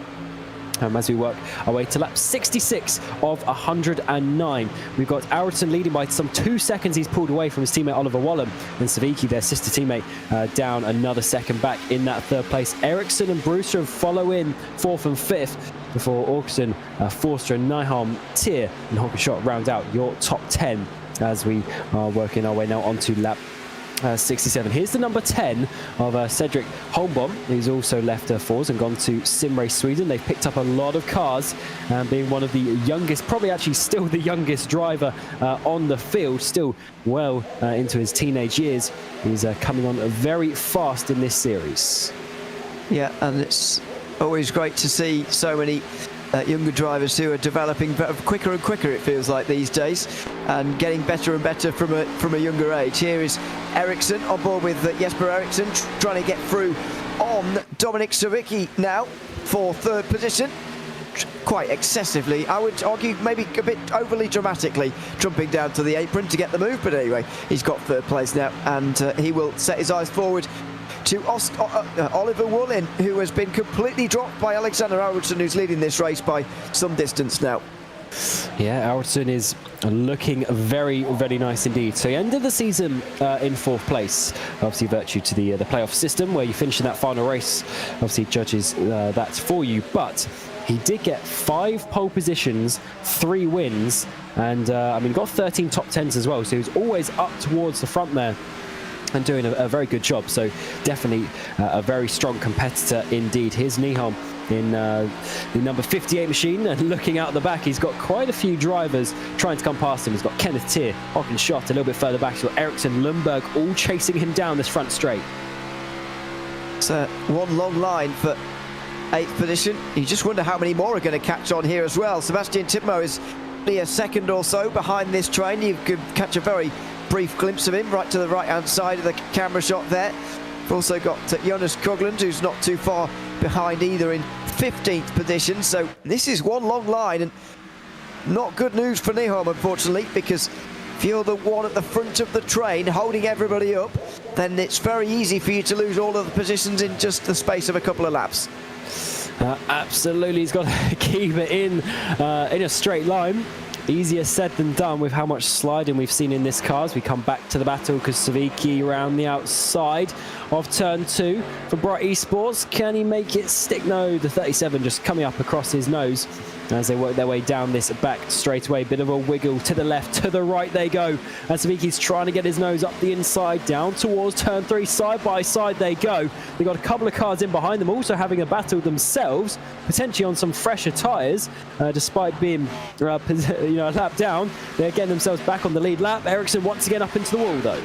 As we work our way to lap 66 of 109. We've got Eracingligan leading by some 2 seconds. He's pulled away from his teammate Oliver Wallen, and Savicki, their sister teammate, down another second back in that 3rd place. Ericsson and Brewster follow in 4th and 5th before Augustin, Forster and Nieholm, Tier and Hockenschott round out your top 10 as we are working our way now onto lap 67. Here's the number 10 of Cedric Holmbaum, who's also left Fors and gone to Sim Race Sweden. They've picked up a lot of cars, being one of the youngest, probably actually still the youngest driver on the field, still well into his teenage years. He's coming on very fast in this series. Yeah, and it's always great to see so many younger drivers who are developing quicker and quicker, it feels like these days, and getting better and better from a younger age. Here is Ericsson on board with Jesper Ericsson, trying to get through on Dominic Savicki now for 3rd position. Quite excessively, I would argue, maybe a bit overly dramatically, jumping down to the apron to get the move, but anyway, he's got 3rd place now, and he will set his eyes forward to Oliver Wollin, who has been completely dropped by Alexander Alvardsson, who's leading this race by some distance now. Yeah, Alvardsson is looking very, very nice indeed. So he ended the season in 4th place, obviously virtue to the playoff system where you finish in that final race. Obviously judges that for you, but he did get 5 pole positions, 3 wins, and I mean, got 13 top 10s as well, so he was always up towards the front there and doing a very good job. So definitely a very strong competitor indeed. Here's Nieholm in the number 58 machine, and looking out the back, he's got quite a few drivers trying to come past him. He's got Kenneth Tier, Hockenschott a little bit further back. He's got Ericsson, Lundberg, all chasing him down this front straight. It's one long line for 8th position. You just wonder how many more are going to catch on here as well. Sebastian Tipmo is only a second or so behind this train. You could catch a very brief glimpse of him right to the right-hand side of the camera shot there. We've also got Jonas Koglund, who's not too far behind either, in 15th position. So this is one long line, and not good news for Nieholm, unfortunately, because if you're the one at the front of the train holding everybody up, then it's very easy for you to lose all of the positions in just the space of a couple of laps. Absolutely, he's got to keep it in a straight line. easier said than done with how much sliding we've seen in this car as we come back to the battle, because Savicki around the outside of turn 2 for Bright Esports. Can he make it stick? No, the 37 just coming up across his nose as they work their way down this back straightaway. Bit of a wiggle to the left, to the right they go. And Savicki's trying to get his nose up the inside, down towards turn 3, side by side they go. They've got a couple of cars in behind them, also having a battle themselves, potentially on some fresher tyres, despite being a lap down. They're getting themselves back on the lead lap. Eracsson once again up into the wall though.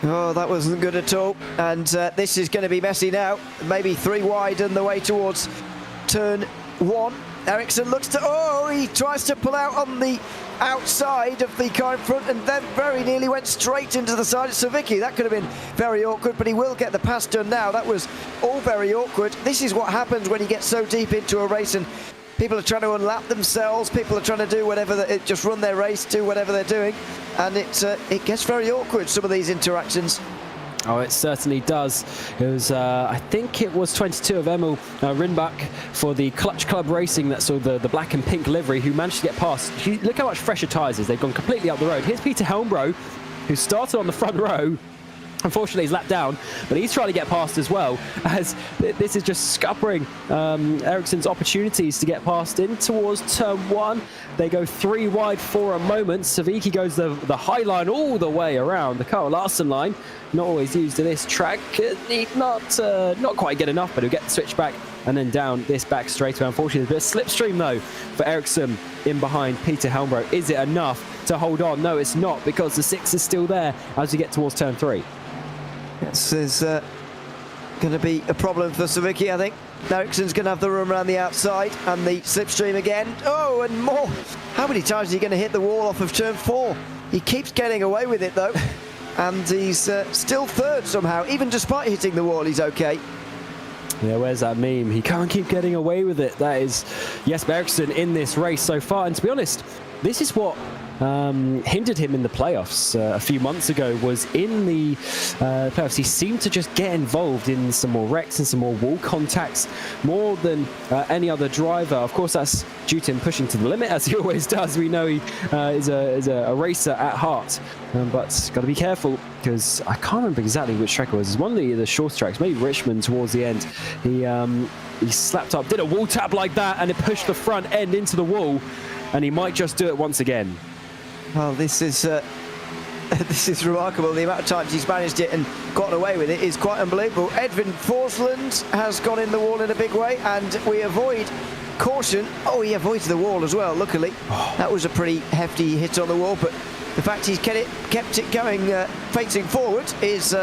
Oh, that wasn't good at all. And this is going to be messy now. Maybe 3 wide on the way towards turn 1. Eracsson looks to, he tries to pull out on the outside of the car in front and then very nearly went straight into the side of Savicki. That could have been very awkward, but he will get the pass done now. That was all very awkward. This is what happens when you get so deep into a race and people are trying to unlap themselves, people are trying to do whatever, just run their race, do whatever they're doing, and it gets very awkward, some of these interactions. Oh, it certainly does. It was, I think it was 22 of Emil Rinbach for the Clutch Club Racing that saw the black and pink livery, who managed to get past. Look how much fresher tyres is. They've gone completely up the road. Here's Peter Helmbro, who started on the front row. Unfortunately, he's lapped down, but he's trying to get past as well, as this is just scuppering Eracsson's opportunities to get past in towards turn 1. They go 3 wide for a moment. Savicki goes the high line all the way around the Carl Larsen line. Not always used to this track. Not quite good enough, but he'll get the switch back and then down this back straightaway. Unfortunately, there's a bit of slipstream though for Eracsson in behind Peter Helmbro. Is it enough to hold on? No, it's not, because the 6 is still there as we get towards turn 3. This is going to be a problem for Savicki, I think. Ericsson's going to have the room around the outside and the slipstream again. Oh, and more. How many times is he going to hit the wall off of turn 4? He keeps getting away with it, though. And he's still third somehow. Even despite hitting the wall, he's okay. Yeah, where's that meme? He can't keep getting away with it. That is Jesper Eriksson in this race so far. And to be honest, this is what hindered him in the playoffs a few months ago. Was in the playoffs, he seemed to just get involved in some more wrecks and some more wall contacts more than any other driver. Of course, that's due to him pushing to the limit, as he always does. We know he is a racer at heart, but got to be careful, because I can't remember exactly which track it was. It's one of the short tracks, maybe Richmond towards the end. He slapped up, did a wall tap like that, and it pushed the front end into the wall, and he might just do it once again. Well, this is remarkable. The amount of times he's managed it and gotten away with it is quite unbelievable. Edvin Forsland has gone in the wall in a big way, and we avoid caution. Oh, he avoids the wall as well, luckily. That was a pretty hefty hit on the wall, but the fact he's kept it going, facing forward, is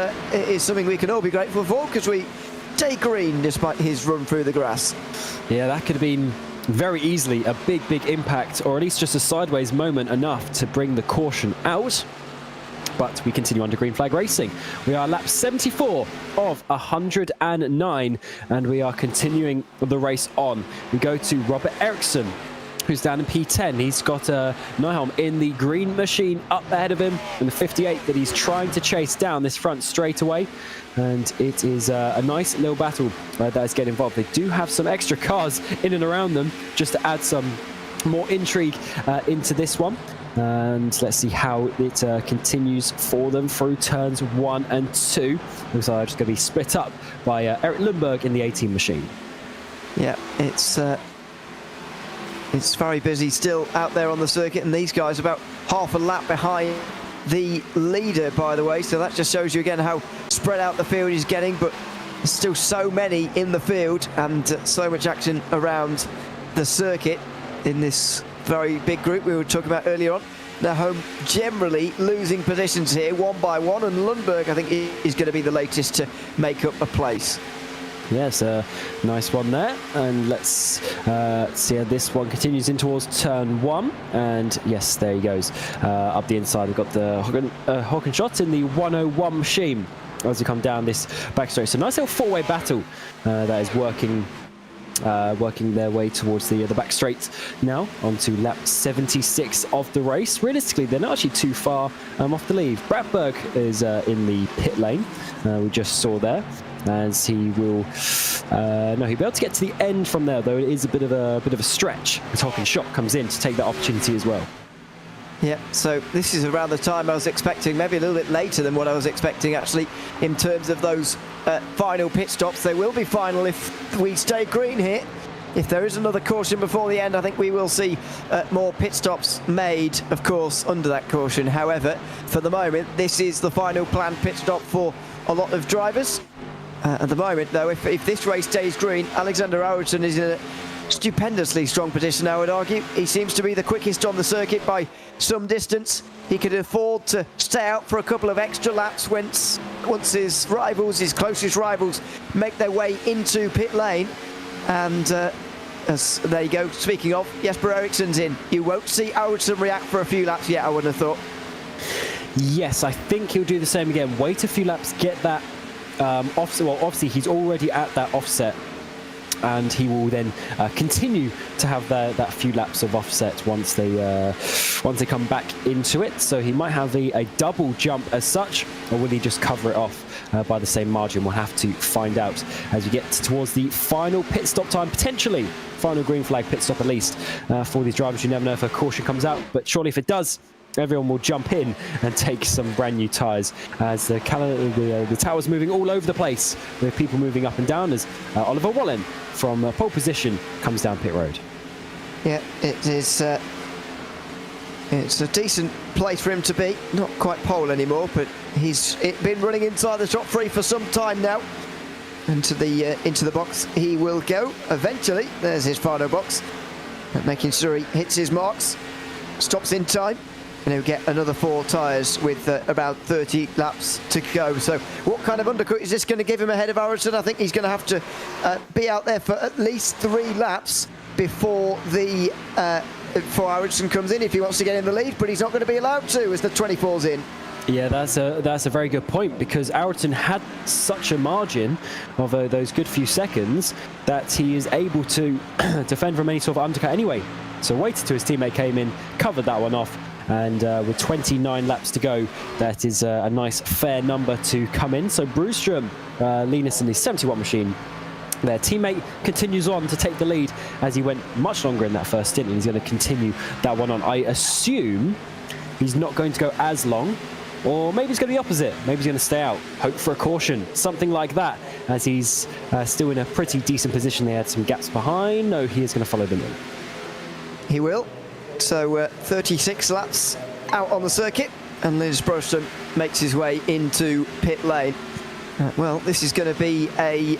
something we can all be grateful for, because we take green despite his run through the grass. Yeah, that could have been very easily a big impact, or at least just a sideways moment enough to bring the caution out. But we continue under green flag racing. We are lap 74 of 109, and we are continuing the race on. We go to Robert Eriksson, who's down in P10. He's got Nyholm in the green machine up ahead of him in the 58 that he's trying to chase down this front straightaway. And it is a nice little battle that is getting involved. They do have some extra cars in and around them just to add some more intrigue into this one. And let's see how it continues for them through turns 1 and 2. Looks like they're just going to be split up by Eric Lundberg in the 18 machine. Yeah, it's very busy still out there on the circuit, and these guys about half a lap behind the leader, by the way, so that just shows you again how spread out the field is getting. But there's still so many in the field and so much action around the circuit in this very big group we were talking about earlier on. Nyholm generally losing positions here one by one, and Lundberg, I think, is going to be the latest to make up a place. Yes, a nice one there. And let's see how this one continues in towards turn 1. And yes, there he goes. Up the inside, we've got the Håkan shot in the 101 machine as we come down this back straight. So nice little four-way battle that is working their way towards the back straight now, onto lap 76 of the race. Realistically, they're not actually too far off the lead. Bratberg is in the pit lane, we just saw there, as he will no, he'll be able to get to the end from there, though it is a bit of a stretch as Håkan Schott comes in to take that opportunity as well. Yeah, so this is around the time I was expecting, maybe a little bit later than what I was expecting actually, in terms of those final pit stops. They will be final if we stay green here. If there is another caution before the end, I think we will see more pit stops made, of course, under that caution. However, for the moment, this is the final planned pit stop for a lot of drivers. At the moment, though, if this race stays green, Alexander Aronson is in a stupendously strong position, I would argue. He seems to be the quickest on the circuit by some distance. He could afford to stay out for a couple of extra laps once his closest rivals, make their way into pit lane. And there you go. Speaking of, Jesper Eriksson's in. You won't see Aronson react for a few laps yet, I wouldn't have thought. Yes, I think he'll do the same again. Wait a few laps, get that offset. Well, obviously, he's already at that offset, and he will then continue to have that few laps of offset once they come back into it. So he might have a double jump as such, or will he just cover it off by the same margin? We'll have to find out as we get towards the final pit stop time, potentially final green flag pit stop at least for these drivers. You never know if a caution comes out, but surely if it does, everyone will jump in and take some brand new tyres as the tower's moving all over the place with people moving up and down as Oliver Bohlin from pole position comes down pit road. Yeah, it is. It's a decent place for him to be. Not quite pole anymore, but he's been running inside the top three for some time now. Into the box he will go eventually. There's his final box, making sure he hits his marks, stops in time. And he'll get another 4 tyres with about 30 laps to go. So what kind of undercut is this going to give him ahead of Aronson? I think he's going to have to be out there for at least 3 laps before Aronson comes in if he wants to get in the lead, but he's not going to be allowed to as the 24's in. Yeah, that's a very good point, because Aronson had such a margin of those good few seconds that he is able to defend from any sort of undercut anyway. So waited till his teammate came in, covered that one off, and with 29 laps to go, that is a nice fair number to come in. So Brewstrom, Linus in the 71 machine, their teammate continues on to take the lead as he went much longer in that first stint, and he's going to continue that one on. I assume he's not going to go as long, or maybe it's going to be the opposite. Maybe he's going to stay out, hope for a caution, something like that, as he's still in a pretty decent position. They had some gaps behind. No, he is going to follow them in. He will. So 36 laps out on the circuit, and Linus Brewstrom makes his way into pit lane. Well, this is going to be a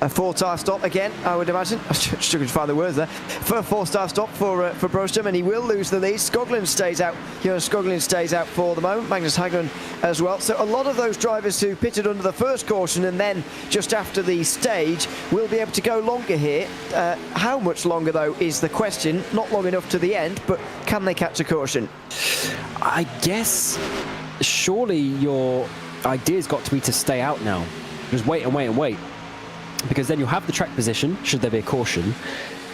4-star stop again, I would imagine. I struggled to find the words there. For a 4-star stop for Brewstrom, and he will lose the lead. Skoglund stays out. Skoglund stays out for the moment. Magnus Hagman as well. So a lot of those drivers who pitted under the first caution and then just after the stage will be able to go longer here. How much longer, though, is the question. Not long enough to the end, but can they catch a caution? I guess surely your idea's got to be to stay out now. Just wait and wait and wait, because then you'll have the track position should there be a caution.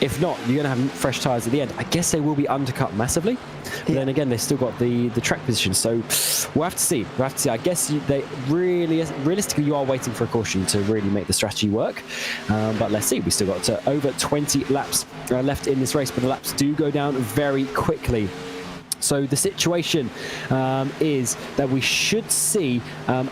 If not, you're going to have fresh tyres at the end. I guess they will be undercut massively, but then again, they've still got the track position. So we'll have to see. I guess realistically, you are waiting for a caution to really make the strategy work. But let's see. We still got over 20 laps left in this race, but the laps do go down very quickly. So the situation is that we should see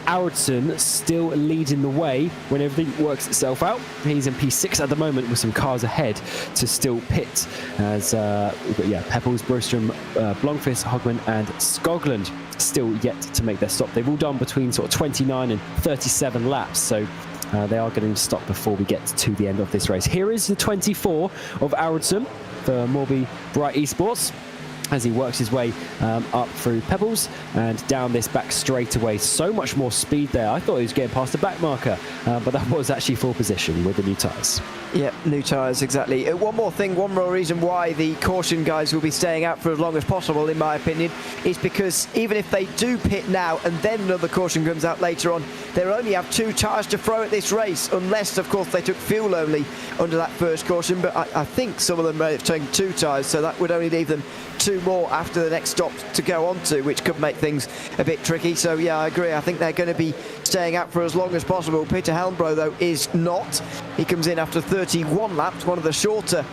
Aronson still leading the way when everything works itself out. He's in P6 at the moment with some cars ahead to still pit. As we've got Peppels, Brewstrom, Blomqvist, Hogman and Skoglund still yet to make their stop. They've all done between sort of 29 and 37 laps. So they are getting to stop before we get to the end of this race. Here is the 24 of Aronson for MABI Bright Esports, as he works his way up through Pebbles and down this back straightaway. So much more speed there. I thought he was getting past the back marker, but that was actually full position with the new tyres. Yeah, new tyres, exactly. One more reason why the caution guys will be staying out for as long as possible, in my opinion, is because even if they do pit now and then another caution comes out later on, they'll only have 2 tyres to throw at this race, unless, of course, they took fuel only under that first caution. But I think some of them may have taken 2 tyres, so that would only leave them 2 more after the next stop to go on to, which could make things a bit tricky. So yeah, I agree. I think they're going to be staying out for as long as possible. Peter Helmbro, though, is not. He comes in after 31 laps, one of the shorter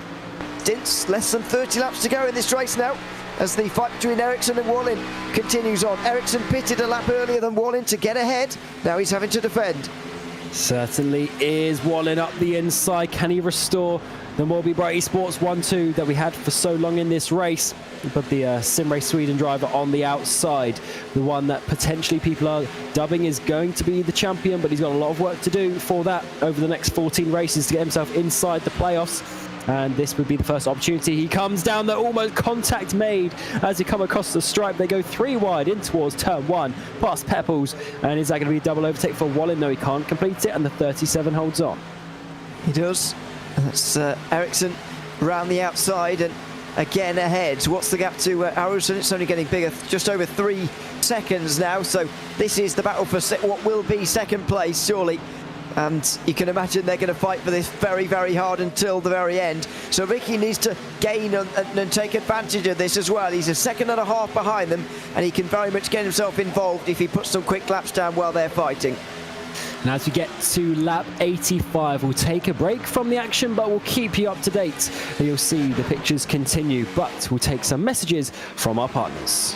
stints. Less than 30 laps to go in this race now, as the fight between Ericsson and Bohlin continues on. Ericsson pitted a lap earlier than Bohlin to get ahead. Now he's having to defend. Certainly is. Bohlin up the inside. Can he restore the MABI Esports 1-2 that we had for so long in this race? But the Sim Race Sweden driver on the outside, the one that potentially people are dubbing is going to be the champion, but he's got a lot of work to do for that over the next 14 races to get himself inside the playoffs. And this would be the first opportunity. He comes down, the almost contact made as he come across the stripe. They go 3 wide in towards turn 1, past Pepples. And is that going to be a double overtake for Bohlin? No, he can't complete it, and the 37 holds on. He does. That's Ericsson round the outside and again ahead. What's the gap to Eracingligan? It's only getting bigger, just over 3 seconds now. So this is the battle for what will be second place, surely. And you can imagine they're going to fight for this very, very hard until the very end. So Ricky needs to gain and take advantage of this as well. He's a second and a half behind them, and he can very much get himself involved if he puts some quick laps down while they're fighting. And as we get to lap 85, we'll take a break from the action, but we'll keep you up to date. And you'll see the pictures continue, but we'll take some messages from our partners.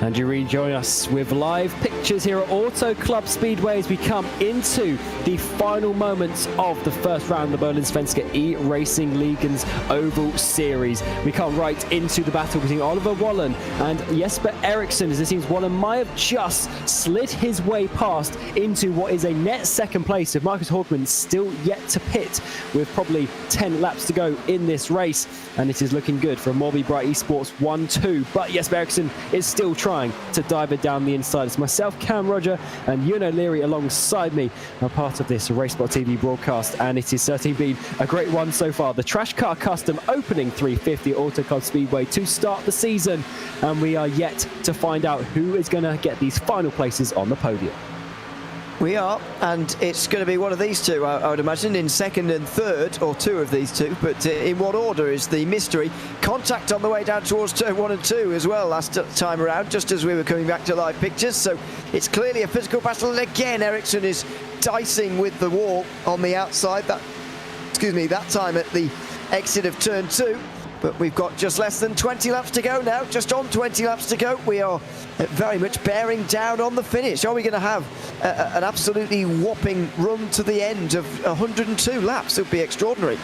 And you rejoin us with live pictures here at Auto Club Speedway as we come into the final moments of the first round of the Bohlin Svenska Eracingligan's Oval Series. We come right into the battle between Oliver Wallen and Jesper Eriksson, as it seems Wallen might have just slid his way past into what is a net second place, with Marcus Hordman still yet to pit with probably 10 laps to go in this race. And it is looking good for a MABI Esports 1-2, but Jesper Eriksson is still trying to dive it down the inside. It's myself, Cam Roger, and Ewan O'Leary alongside me, a part of this Racesport TV broadcast, and it has certainly been a great one so far. The Trashcar Custom opening 350 Auto Club Speedway to start the season, and we are yet to find out who is going to get these final places on the podium. We are, and it's going to be one of these two, I would imagine, in second and third, or two of these two, but in what order is the mystery. Contact on the way down towards turn 1 and 2 as well last time around, just as we were coming back to live pictures, so it's clearly a physical battle, and again Eriksson is dicing with the wall on the outside. That's that time at the exit of turn 2. But we've got just less than 20 laps to go now, just on 20 laps to go. We are very much bearing down on the finish. Are we going to have an absolutely whopping run to the end of 102 laps? It would be extraordinary.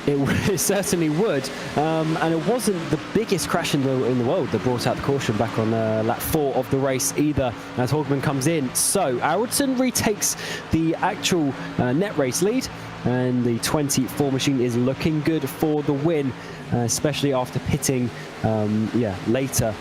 It certainly would, and it wasn't the biggest crash in the world that brought out the caution back on lap 4 of the race either, as Hogman comes in. So Eracingligan retakes the actual net race lead, and the 24 machine is looking good for the win, especially after pitting later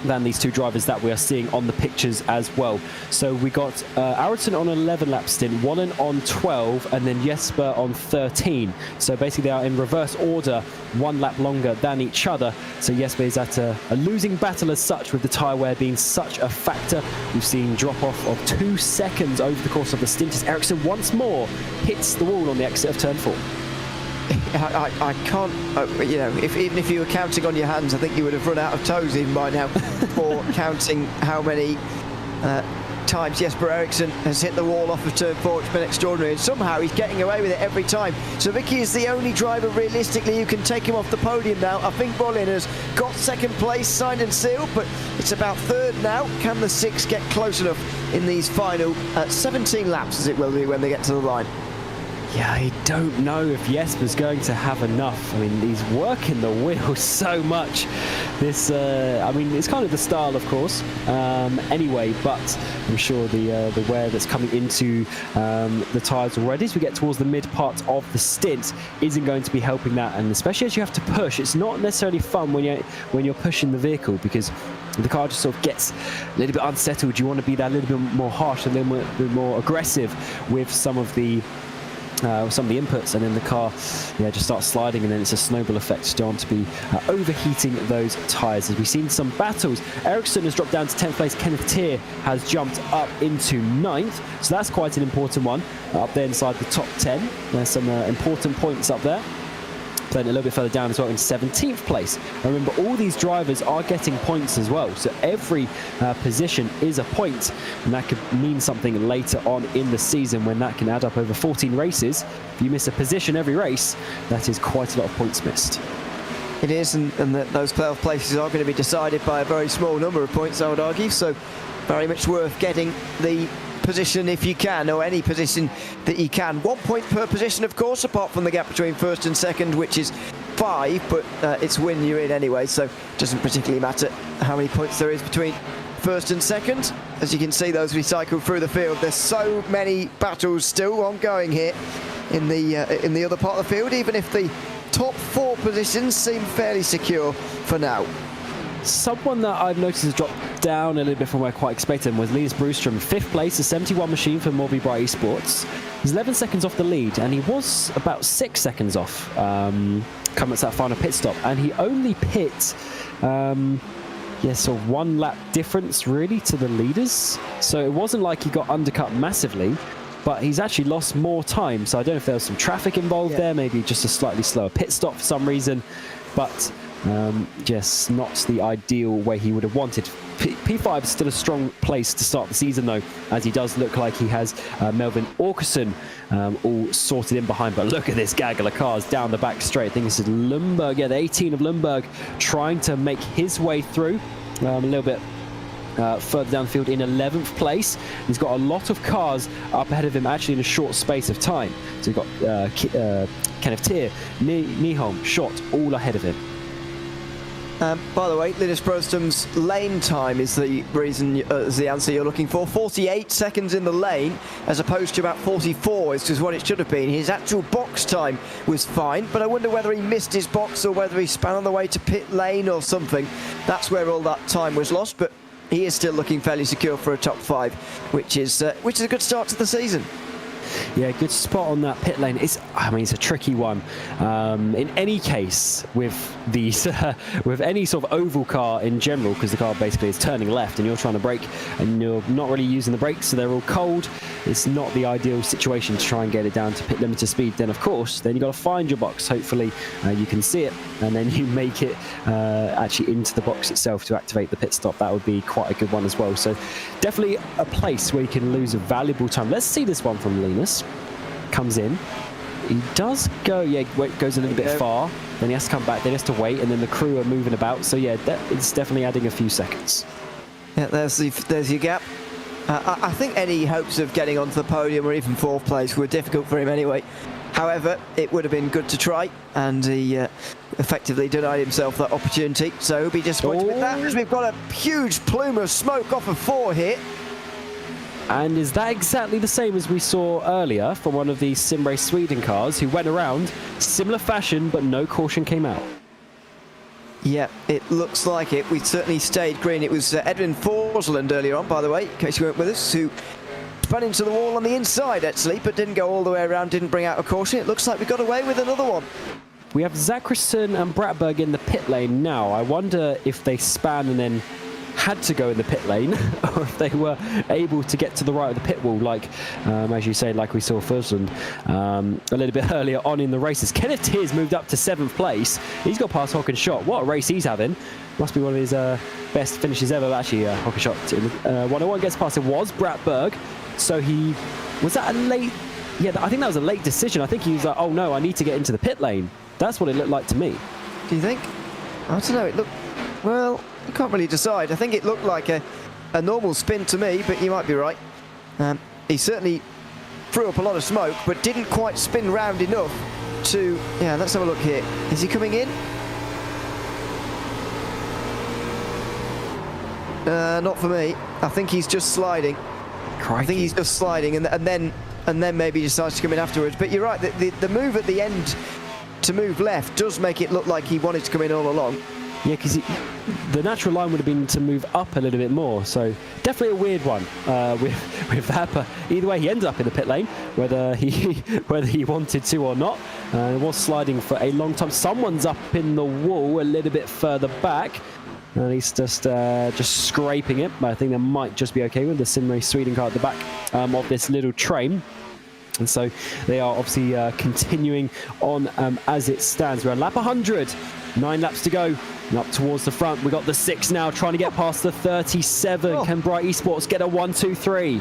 than these two drivers that we are seeing on the pictures as well. So we got Eracingligan on an 11 lap stint, Bohlin on 12, and then Jesper on 13. So basically they are in reverse order, 1 lap longer than each other. So Jesper is at a losing battle as such, with the tyre wear being such a factor. We've seen drop off of 2 seconds over the course of the stint as Eracingligan once more hits the wall on the exit of turn 4. I can't, even if you were counting on your hands, I think you would have run out of toes even by now for counting how many times Jesper Eracingligan has hit the wall off of turn 4. It's been extraordinary, and somehow he's getting away with it every time. So Vicky is the only driver realistically who can take him off the podium now. I think Bohlin has got second place signed and sealed, but it's about third now. Can the 6 get close enough in these final 17 laps, as it will be when they get to the line? Yeah, I don't know if Jesper's going to have enough. I mean, he's working the wheels so much. This, it's kind of the style, of course. Anyway, but I'm sure the wear that's coming into the tyres already as we get towards the mid part of the stint isn't going to be helping that. And especially as you have to push, it's not necessarily fun when you're pushing the vehicle, because the car just sort of gets a little bit unsettled. You want to be that little bit more harsh, a little bit more aggressive with some of the inputs, and then the car just starts sliding, and then it's a snowball effect. You don't want to be overheating those tyres. As we've seen some battles, Eracingligan has dropped down to 10th place. Kenneth Tier has jumped up into 9th, so that's quite an important one up there inside the top 10. There's some important points up there. Then a little bit further down as well in 17th place. Remember, all these drivers are getting points as well, so every position is a point, and that could mean something later on in the season when that can add up over 14 races. If you miss a position every race, that is quite a lot of points missed. It is, and those playoff places are going to be decided by a very small number of points, I would argue, so very much worth getting the position if you can, or any position that you can. 1 point per position, of course, apart from the gap between first and second, which is 5, but it's win you're in anyway, so it doesn't particularly matter how many points there is between first and second. As you can see, those we cycle through the field, there's so many battles still ongoing here in the other part of the field, even if the top 4 positions seem fairly secure for now. Someone that I've noticed has dropped down a little bit from where I quite expected was Linus Broström, 5th place, a 71 machine for MABI Esports. He's 11 seconds off the lead, and he was about 6 seconds off coming to that final pit stop, and he only pit sort of 1 lap difference really to the leaders, so it wasn't like he got undercut massively, but he's actually lost more time. So I don't know if there was some traffic involved there, maybe just a slightly slower pit stop for some reason, but just not the ideal way he would have wanted. P5 is still a strong place to start the season though, as he does look like he has Melvin Åkesson all sorted in behind. But look at this gaggle of cars down the back straight. I think this is Lundberg, the 18 of Lundberg, trying to make his way through a little bit further down the field in 11th place. He's got a lot of cars up ahead of him actually in a short space of time. So you've got Kenneth Tier, Nyholm, Schott all ahead of him. By the way, Linus Broström's lane time is the reason, is the answer you're looking for. 48 seconds in the lane, as opposed to about 44, is just what it should have been. His actual box time was fine, but I wonder whether he missed his box or whether he span on the way to pit lane or something. That's where all that time was lost, but he is still looking fairly secure for a top 5, which is a good start to the season. Yeah, good spot on that pit lane. It's a tricky one. In any case, with these, with any sort of oval car in general, because the car basically is turning left and you're trying to brake and you're not really using the brakes, so they're all cold. It's not the ideal situation to try and get it down to pit limiter speed. Then, of course, then you've got to find your box. Hopefully, you can see it, and then you make it actually into the box itself to activate the pit stop. That would be quite a good one as well. So, definitely a place where you can lose a valuable time. Let's see this one from Linus. Comes in. he does go, yeah, goes a little bit far, then he has to come back, then he has to wait, and then the crew are moving about. So yeah, it's definitely adding a few seconds. Yeah, there's your gap. I think any hopes of getting onto the podium or even fourth place were difficult for him anyway. However, it would have been good to try, and he effectively denied himself that opportunity. So he'll be disappointed with that, as we've got a huge plume of smoke off of 4 here. And is that exactly the same as we saw earlier from one of the Sim Race Sweden cars who went around similar fashion, but no caution came out? Yeah, it looks like it. We certainly stayed green. It was Edwin Forsland earlier on, by the way, in case you weren't with us, who spun into the wall on the inside, actually, but didn't go all the way around, didn't bring out a caution. It looks like we got away with another one. We have Zachrison and Bratberg in the pit lane now. I wonder if they span and then had to go in the pit lane, or if they were able to get to the right of the pit wall, like, as you say, like we saw Forsland a little bit earlier on in the races. Kenneth Tears moved up to 7th place. He's got past Hockenschott. What a race he's having. Must be one of his best finishes ever. Actually, Hockenschott in 101 gets past. It was Bratberg. So was that a late, yeah, I think that was a late decision. I think he was like, oh no, I need to get into the pit lane. That's what it looked like to me. Do you think? I don't know, it looked, well, I can't really decide. I think it looked like a normal spin to me, but you might be right. He certainly threw up a lot of smoke, but didn't quite spin round enough to, yeah, let's have a look here. Is he coming in? Not for me. I think he's just sliding. Crikey. I think he's just sliding, and then maybe decides to come in afterwards. But you're right, the move at the end to move left does make it look like he wanted to come in all along. Yeah, because the natural line would have been to move up a little bit more. So definitely a weird one with that. But either way, he ended up in the pit lane, whether he wanted to or not. It was sliding for a long time. Someone's up in the wall a little bit further back. And he's just scraping it. But I think that might just be okay with the Sim Race Sweden car at the back of this little train. And so they are obviously continuing on as it stands. We're on lap 100. 9 laps to go. And up towards the front. We got the 6 now trying to get past the 37. Oh. Can Bright Esports get a 1, 2, 3?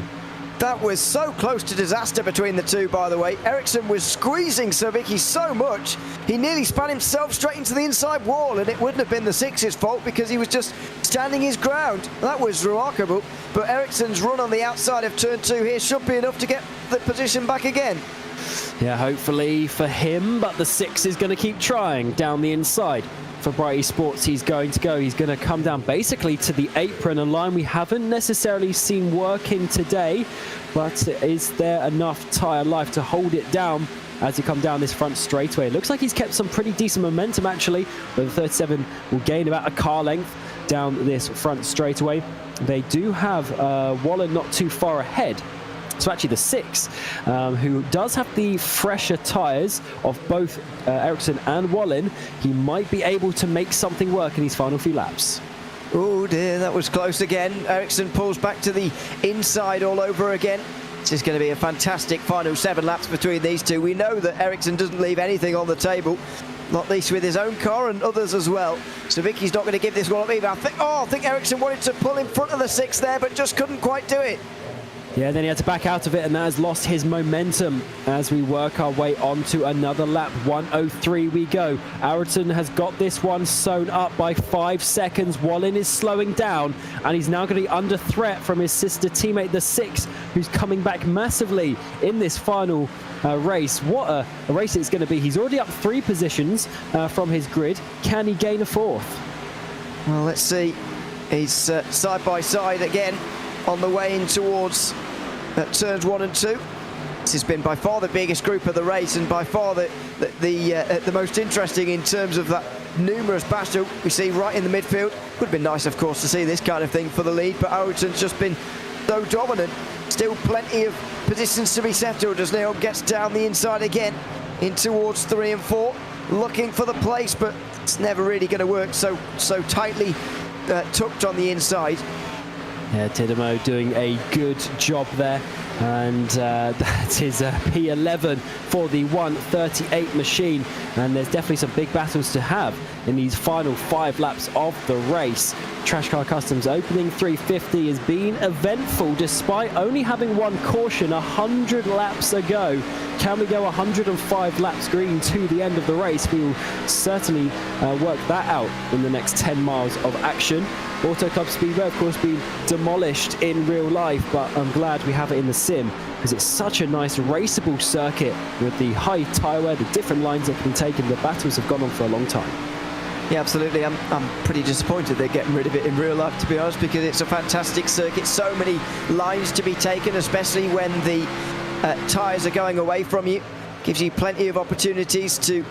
That was so close to disaster between the two, by the way. Ericsson was squeezing Savicki so much, he nearly span himself straight into the inside wall, and it wouldn't have been the 6's fault because he was just standing his ground. That was remarkable. But Ericsson's run on the outside of turn 2 here should be enough to get the position back again. Yeah, hopefully for him, but the 6 is going to keep trying down the inside. For Bright Esports, he's going to go. He's going to come down basically to the apron, a line we haven't necessarily seen working today, but is there enough tyre life to hold it down as he come down this front straightaway? It looks like he's kept some pretty decent momentum actually, but the 37 will gain about a car length down this front straightaway. They do have Wallen not too far ahead. So actually the 6, who does have the fresher tyres of both Ericsson and Wallen, he might be able to make something work in his final few laps. Oh dear, that was close again. Ericsson pulls back to the inside all over again. This is going to be a fantastic final 7 laps between these two. We know that Ericsson doesn't leave anything on the table, not least with his own car and others as well. So Vicky's not going to give this one up either. I think Ericsson wanted to pull in front of the 6 there, but just couldn't quite do it. Yeah, then he had to back out of it, and that has lost his momentum as we work our way on to another lap. 1:03 we go. Ayrton has got this one sewn up by 5 seconds. Wallen is slowing down, and he's now going to be under threat from his sister teammate, the 6, who's coming back massively in this final race. What a race it's going to be. He's already up 3 positions from his grid. Can he gain a 4th? Well, let's see. He's side by side again on the way in towards turns 1 and 2. This has been by far the biggest group of the race, and by far the most interesting in terms of that numerous battle we see right in the midfield. Would have been nice, of course, to see this kind of thing for the lead, but Ayrton's just been so dominant. Still plenty of positions to be settled as Leon gets down the inside again in towards 3 and 4, looking for the place, but it's never really going to work. So tightly tucked on the inside. Yeah, Tidemo doing a good job there, and that is a P11 for the 1:38 machine, and there's definitely some big battles to have in these final 5 laps of the race. Trashcar Customs opening 350 has been eventful despite only having one caution 100 laps ago. Can we go 105 laps green to the end of the race? We will certainly work that out in the next 10 miles of action. Auto Club Speedway, of course, been demolished in real life, but I'm glad we have it in the sim because it's such a nice raceable circuit with the high tyre wear, the different lines that can be taken. The battles have gone on for a long time. Yeah, absolutely. I'm pretty disappointed they're getting rid of it in real life, to be honest, because it's a fantastic circuit. So many lines to be taken, especially when the tyres are going away from you. Gives you plenty of opportunities to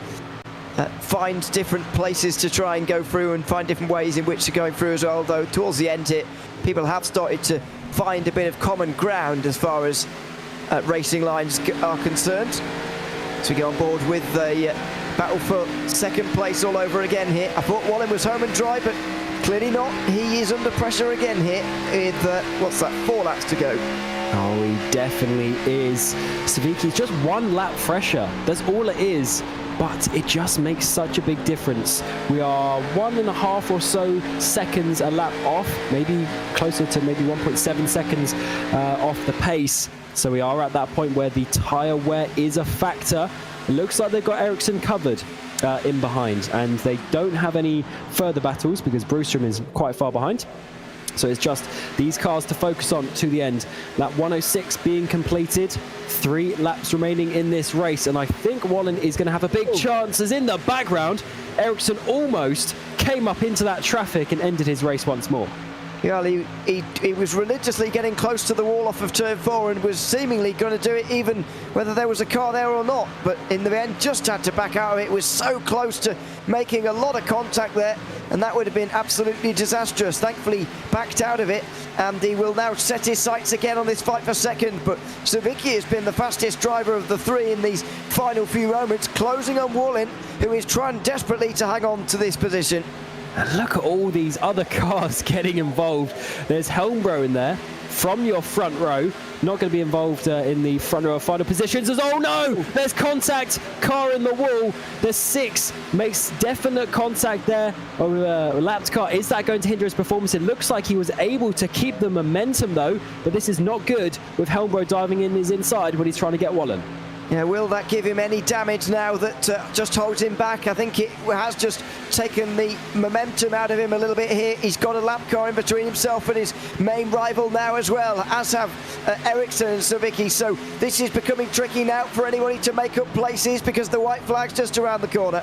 find different places to try and go through and find different ways in which to go through as well, though towards the end here, people have started to find a bit of common ground as far as racing lines are concerned. So we go on board with the battle for second place all over again here. I thought Bohlin was home and dry, but clearly not. He is under pressure again here with, what's that, 4 laps to go. Oh, he definitely is. Saviki's just 1 lap fresher. That's all it is. But it just makes such a big difference. We are 1.5 or so seconds a lap off, maybe closer to maybe 1.7 seconds off the pace. So we are at that point where the tyre wear is a factor. It looks like they've got Eracingligan covered in behind, and they don't have any further battles because Brewstrom is quite far behind. So it's just these cars to focus on to the end. Lap 106 being completed. 3 laps remaining in this race. And I think Bohlin is going to have a big chance, as in the background, Eracingligan almost came up into that traffic and ended his race once more. Yeah, he was religiously getting close to the wall off of turn 4 and was seemingly going to do it even whether there was a car there or not. But in the end, just had to back out of it. It was so close to making a lot of contact there, and that would have been absolutely disastrous. Thankfully, backed out of it, and he will now set his sights again on this fight for second. But Savicki has been the fastest driver of the 3 in these final few moments, closing on Bohlin, who is trying desperately to hang on to this position. And look at all these other cars getting involved. There's Helmbro in there from your front row. Not going to be involved in the front row of final positions. Oh no! There's contact. Car in the wall. The 6 makes definite contact there of a lapped car. Is that going to hinder his performance? It looks like he was able to keep the momentum though, but this is not good with Helmbro diving in his inside when he's trying to get Bohlin. Yeah, will that give him any damage now that just holds him back? I think it has just taken the momentum out of him a little bit here. He's got a lap car in between himself and his main rival now as well, as have Eracingligan and Savicki. So this is becoming tricky now for anybody to make up places because the white flag's just around the corner.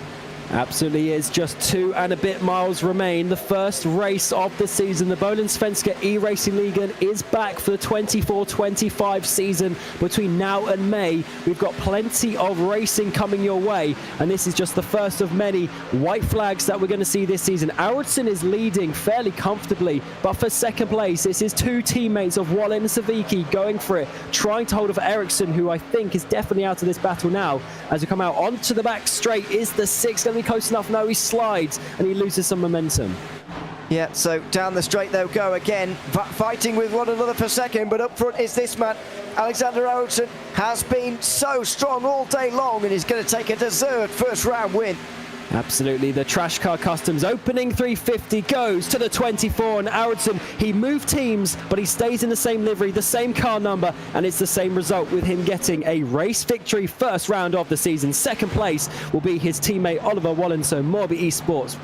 Absolutely is. Just 2 and a bit miles remain. The first race of the season. The Bohlin Svenska Eracingligan is back for the 24-25 season. Between now and May, we've got plenty of racing coming your way, and this is just the first of many white flags that we're going to see this season. Eracingligan is leading fairly comfortably, but for second place, this is 2 teammates of Bohlin and Savicki going for it, trying to hold off Eracingligan, who I think is definitely out of this battle now. As we come out onto the back straight, is the 6 going to be close enough? No, he slides and he loses some momentum. Yeah, so down the straight they'll go again, fighting with one another for second, but up front is this man. Alexander Eracingligan has been so strong all day long and is going to take a deserved first round win. Absolutely. The Trashcar Customs opening 350 goes to the 24, and Eracingligan, he moved teams, but he stays in the same livery, the same car number, and it's the same result with him getting a race victory first round of the season. Second place will be his teammate Oliver Bohlin, so MABI Esports,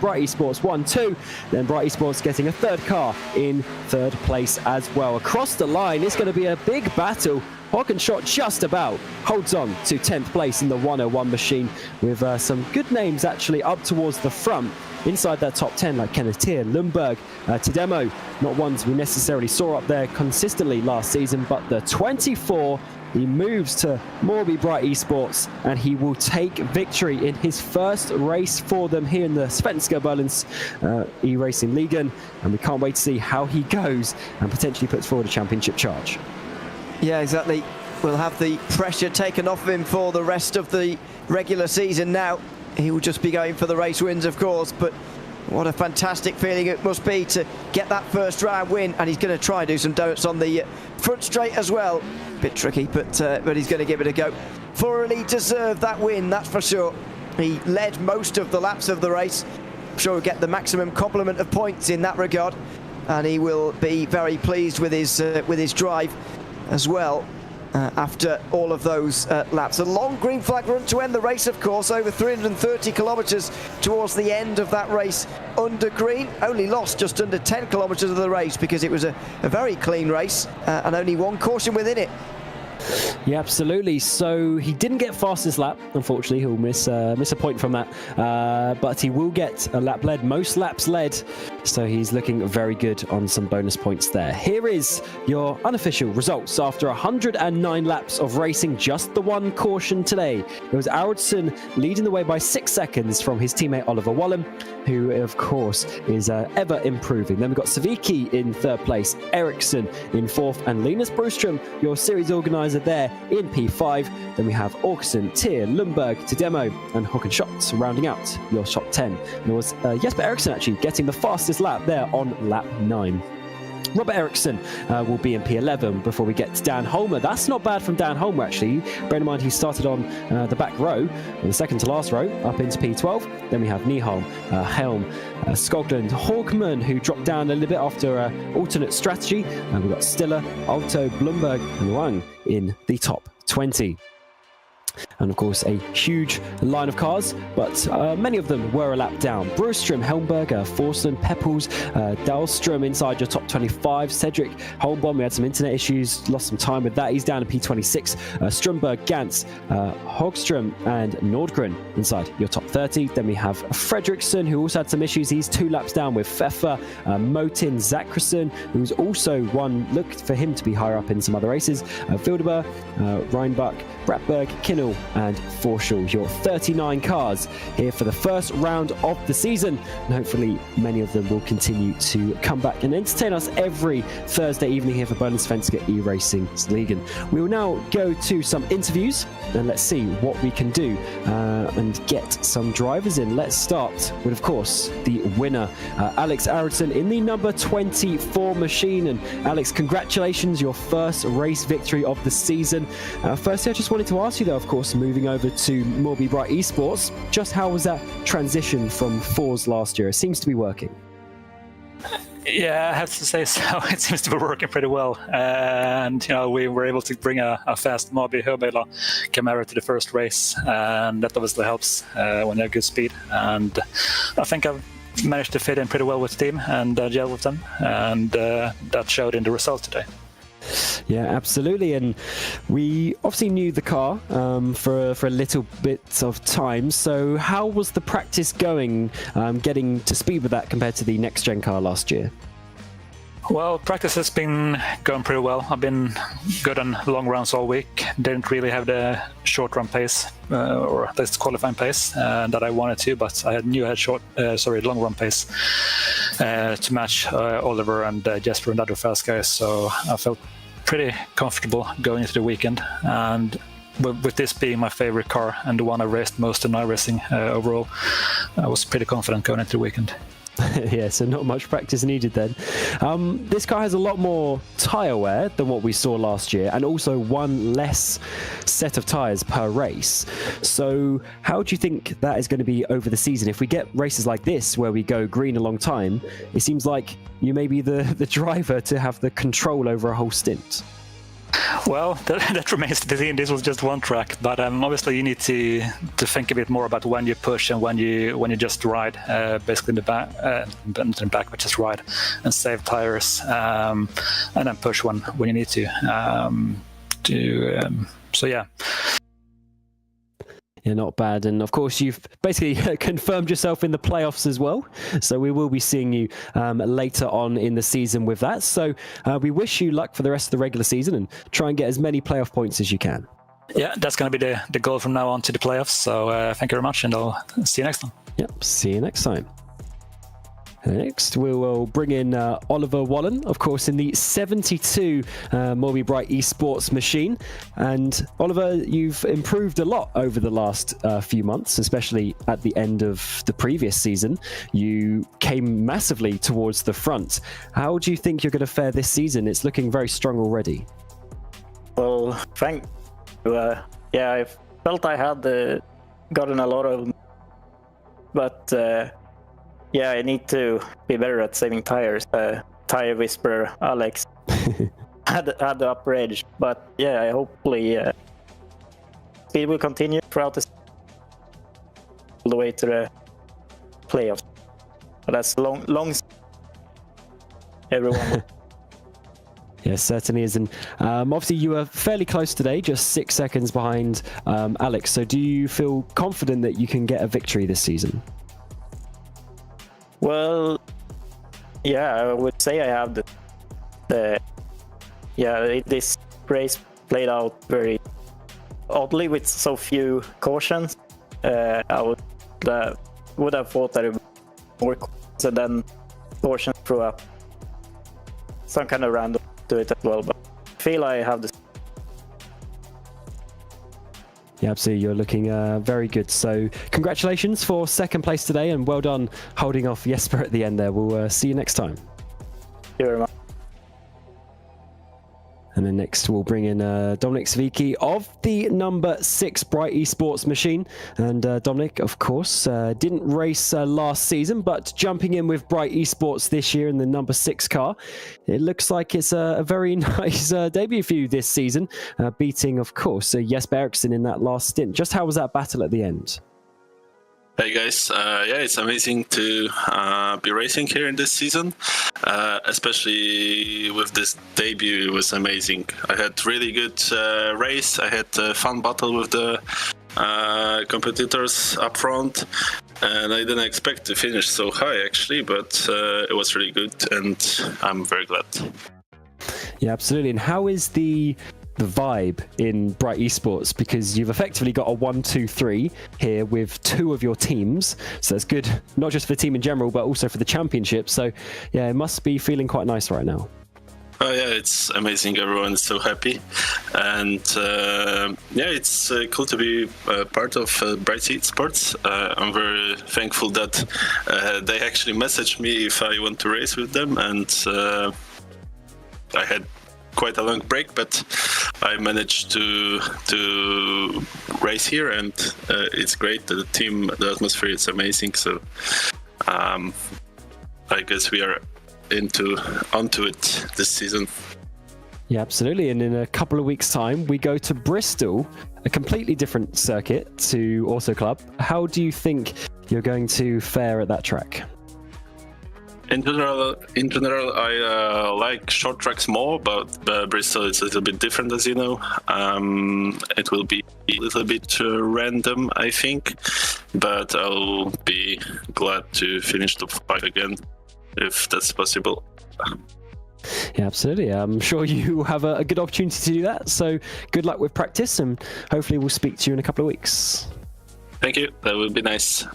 Bright Esports 1-2, then Bright Esports getting a third car in third place as well. Across the line, it's going to be a big battle. Hawkenshot just about holds on to 10th place in the 101 machine with some good names actually up towards the front inside that top 10, like Kenneth Tier, Lundberg, Tidemo, not ones we necessarily saw up there consistently last season, but the 24, he moves to MABI Bright Esports and he will take victory in his first race for them here in the Svenska Bohlin Eracingligan, and we can't wait to see how he goes and potentially puts forward a championship charge. Yeah, exactly. We'll have the pressure taken off of him for the rest of the regular season now. He will just be going for the race wins, of course, but What a fantastic feeling it must be to get that first round win, and he's going to try and do some donuts on the front straight as well. Bit tricky, but he's going to give it a go. Thoroughly deserved that win, that's for sure. He led most of the laps of the race. I'm sure he'll get the maximum complement of points in that regard, and he will be very pleased with his drive as well. After all of those laps. A long green flag run to end the race, of course, over 330 kilometres towards the end of that race under green. Only lost just under 10 kilometres of the race because it was a very clean race and only one caution within it. Yeah, absolutely. So he didn't get fastest lap. Unfortunately, he'll miss a point from that. But he will get a lap led, most laps led. So he's looking very good on some bonus points there. Here is your unofficial results after 109 laps of racing. Just the one caution today. It was Eracingligan leading the way by 6 seconds from his teammate Oliver Bohlin, who of course is ever improving. Then we've got Savicki in third place, Ericsson in fourth, and Linus Broström, your series organizer there, in P5. Then we have Åkesson, Tyr, Lundberg, Tademo, and Håkan Schott rounding out your top 10. And it was Jesper Eriksson actually getting the fastest lap there on lap 9. Robert Eriksson will be in P11 before we get to Dan Holmer. That's not bad from Dan Holmer, actually. Bear in mind, he started on the back row, the second to last row, up into P12. Then we have Nyholm, Helm, Skoglund, Hawkman, who dropped down a little bit after alternate strategy. And we've got Stiller, Alto, Blumberg, and Wang in the top 20. And of course, a huge line of cars, but many of them were a lap down. Broström, Helmberger, Forsland, Peppels, Dahlström inside your top 25. Cedric Holmbaum, we had some internet issues, lost some time with that. He's down in P26. Strömberg, Gantz, Hogström, and Nordgren inside your top 30. Then we have Fredriksson, who also had some issues. He's 2 laps down with Pfeffer, Motin, Zakrasson, who's also one. Look for him to be higher up in some other races. Wildeber, Reinbach, Bratberg, Kinnell, and Forshall, your 39 cars here for the first round of the season, and hopefully many of them will continue to come back and entertain us every Thursday evening here for Bohlin Svenska Eracingligan. We will now go to some interviews and let's see what we can do and get some drivers in. Let's start with, of course, the winner, Alex Aronson in the number 24 machine. And Alex, congratulations, your first race victory of the season. Firstly, I just wanted to ask you though, of course, moving over to MABI Bright Esports, just how was that transition from Force last year? It seems to be working. Yeah, I have to say so. It seems to be working pretty well. And, we were able to bring a fast MABI Hyrbilar Camaro to the first race. And that obviously helps when you have good speed. And I think I've managed to fit in pretty well with the team and gel with them. And that showed in the result today. Yeah, absolutely. And we obviously knew the car for a little bit of time. So how was the practice going, getting to speed with that compared to the next-gen car last year? Well, practice has been going pretty well. I've been good on long runs all week. Didn't really have the short run pace, or this qualifying pace that I wanted to, but I knew I had long run pace to match Oliver and Jesper and other fast guys. So I felt pretty comfortable going into the weekend. And with this being my favorite car and the one I raced most in iRacing overall, I was pretty confident going into the weekend. Yeah, so not much practice needed then. This car has a lot more tyre wear than what we saw last year, and also one less set of tyres per race. So how do you think that is going to be over the season? If we get races like this where we go green a long time, it seems like you may be the driver to have the control over a whole stint. Well, that remains to be seen. This was just one track, but obviously you need to think a bit more about when you push and when you just ride, basically in the back, but just ride and save tires, and then push when you need to. So yeah. Yeah, not bad. And of course, you've basically confirmed yourself in the playoffs as well. So we will be seeing you later on in the season with that. So we wish you luck for the rest of the regular season and try and get as many playoff points as you can. Yeah, that's going to be the goal from now on to the playoffs. So thank you very much, and I'll see you next time. Yep, see you next time. Next, we will bring in Oliver Wallen, of course, in the 72 MABI Bright Esports machine. And Oliver, you've improved a lot over the last few months, especially at the end of the previous season. You came massively towards the front. How do you think you're going to fare this season? It's looking very strong already. Well, thank you. I felt I had gotten a lot of, but I need to be better at saving tires. Tire whisperer Alex had the upper edge, but I hopefully speed will continue throughout all the way to the playoffs. But that's long. Everyone. Yes, certainly is. And obviously you were fairly close today, just 6 seconds behind Alex. So do you feel confident that you can get a victory this season? Well, I would say I have this race played out very oddly with so few cautions. I would have thought that it would be more cautions and then cautions through up some kind of random to it as well, but I feel I have this. Yeah, absolutely. You're looking very good. So congratulations for second place today, and well done holding off Jesper at the end there. We'll see you next time. Thank you very much. And then next we'll bring in Dominic Savicki of the number 6 Bright Esports machine. And Dominic, of course, didn't race last season, but jumping in with Bright Esports this year in the number 6 car. It looks like it's a very nice debut for you this season, beating, of course, Jesper Eriksson in that last stint. Just how was that battle at the end? Hey guys, it's amazing to be racing here in this season, especially with this debut. It was amazing. I had really good race. I had a fun battle with the competitors up front, and I didn't expect to finish so high actually, but it was really good, and I'm very glad. Yeah, absolutely. And how is the vibe in Bright Esports, because you've effectively got a 1-2-3 here with 2 of your teams, so that's good not just for the team in general but also for the championship. So it must be feeling quite nice right now. Oh yeah, it's amazing. Everyone is so happy, and it's cool to be part of Bright Esports. I'm very thankful that they actually messaged me if I want to race with them, and I had quite a long break, but I managed to race here, and it's great. The team, the atmosphere is amazing. So I guess we are onto it this season. Yeah, absolutely. And in a couple of weeks' time, we go to Bristol, a completely different circuit to Auto Club. How do you think you're going to fare at that track? In general, I like short tracks more, but Bristol is a little bit different, as you know. It will be a little bit random, I think, but I'll be glad to finish top 5 again, if that's possible. Yeah, absolutely. I'm sure you have a good opportunity to do that. So good luck with practice, and hopefully we'll speak to you in a couple of weeks. Thank you. That would be nice.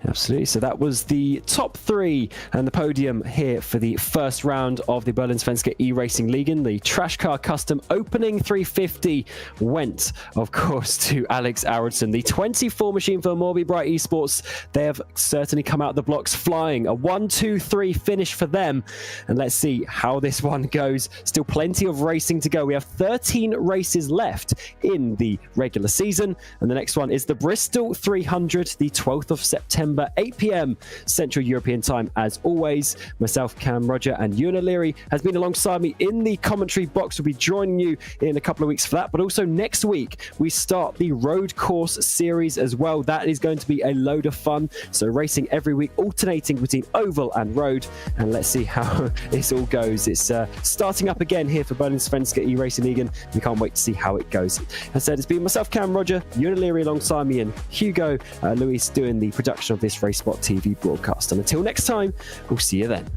Absolutely. So that was the top 3 and the podium here for the first round of the Berlin Svenska Eracingligan. The Trashcar Custom opening 350 went, of course, to Alex Aradsson. The 24 machine for MABI Bright Esports, they have certainly come out the blocks flying. A 1-2-3 finish for them. And let's see how this one goes. Still plenty of racing to go. We have 13 races left in the regular season. And the next one is the Bristol 300, the 12th of September. 8 p.m. Central European time. As always, myself, Cam, Roger, and Ewan O'Leary has been alongside me in the commentary box. We'll be joining you in a couple of weeks for that, but also next week we start the road course series as well. That is going to be a load of fun. So racing every week, alternating between oval and road, and let's see how this all goes. It's starting up again here for Berlin Svenska Eracingligan. We can't wait to see how it goes. As I said, it's been myself, Cam, Roger, Ewan O'Leary alongside me, and Hugo Luis doing the production of this RaceSpot TV broadcast. And until next time, we'll see you then.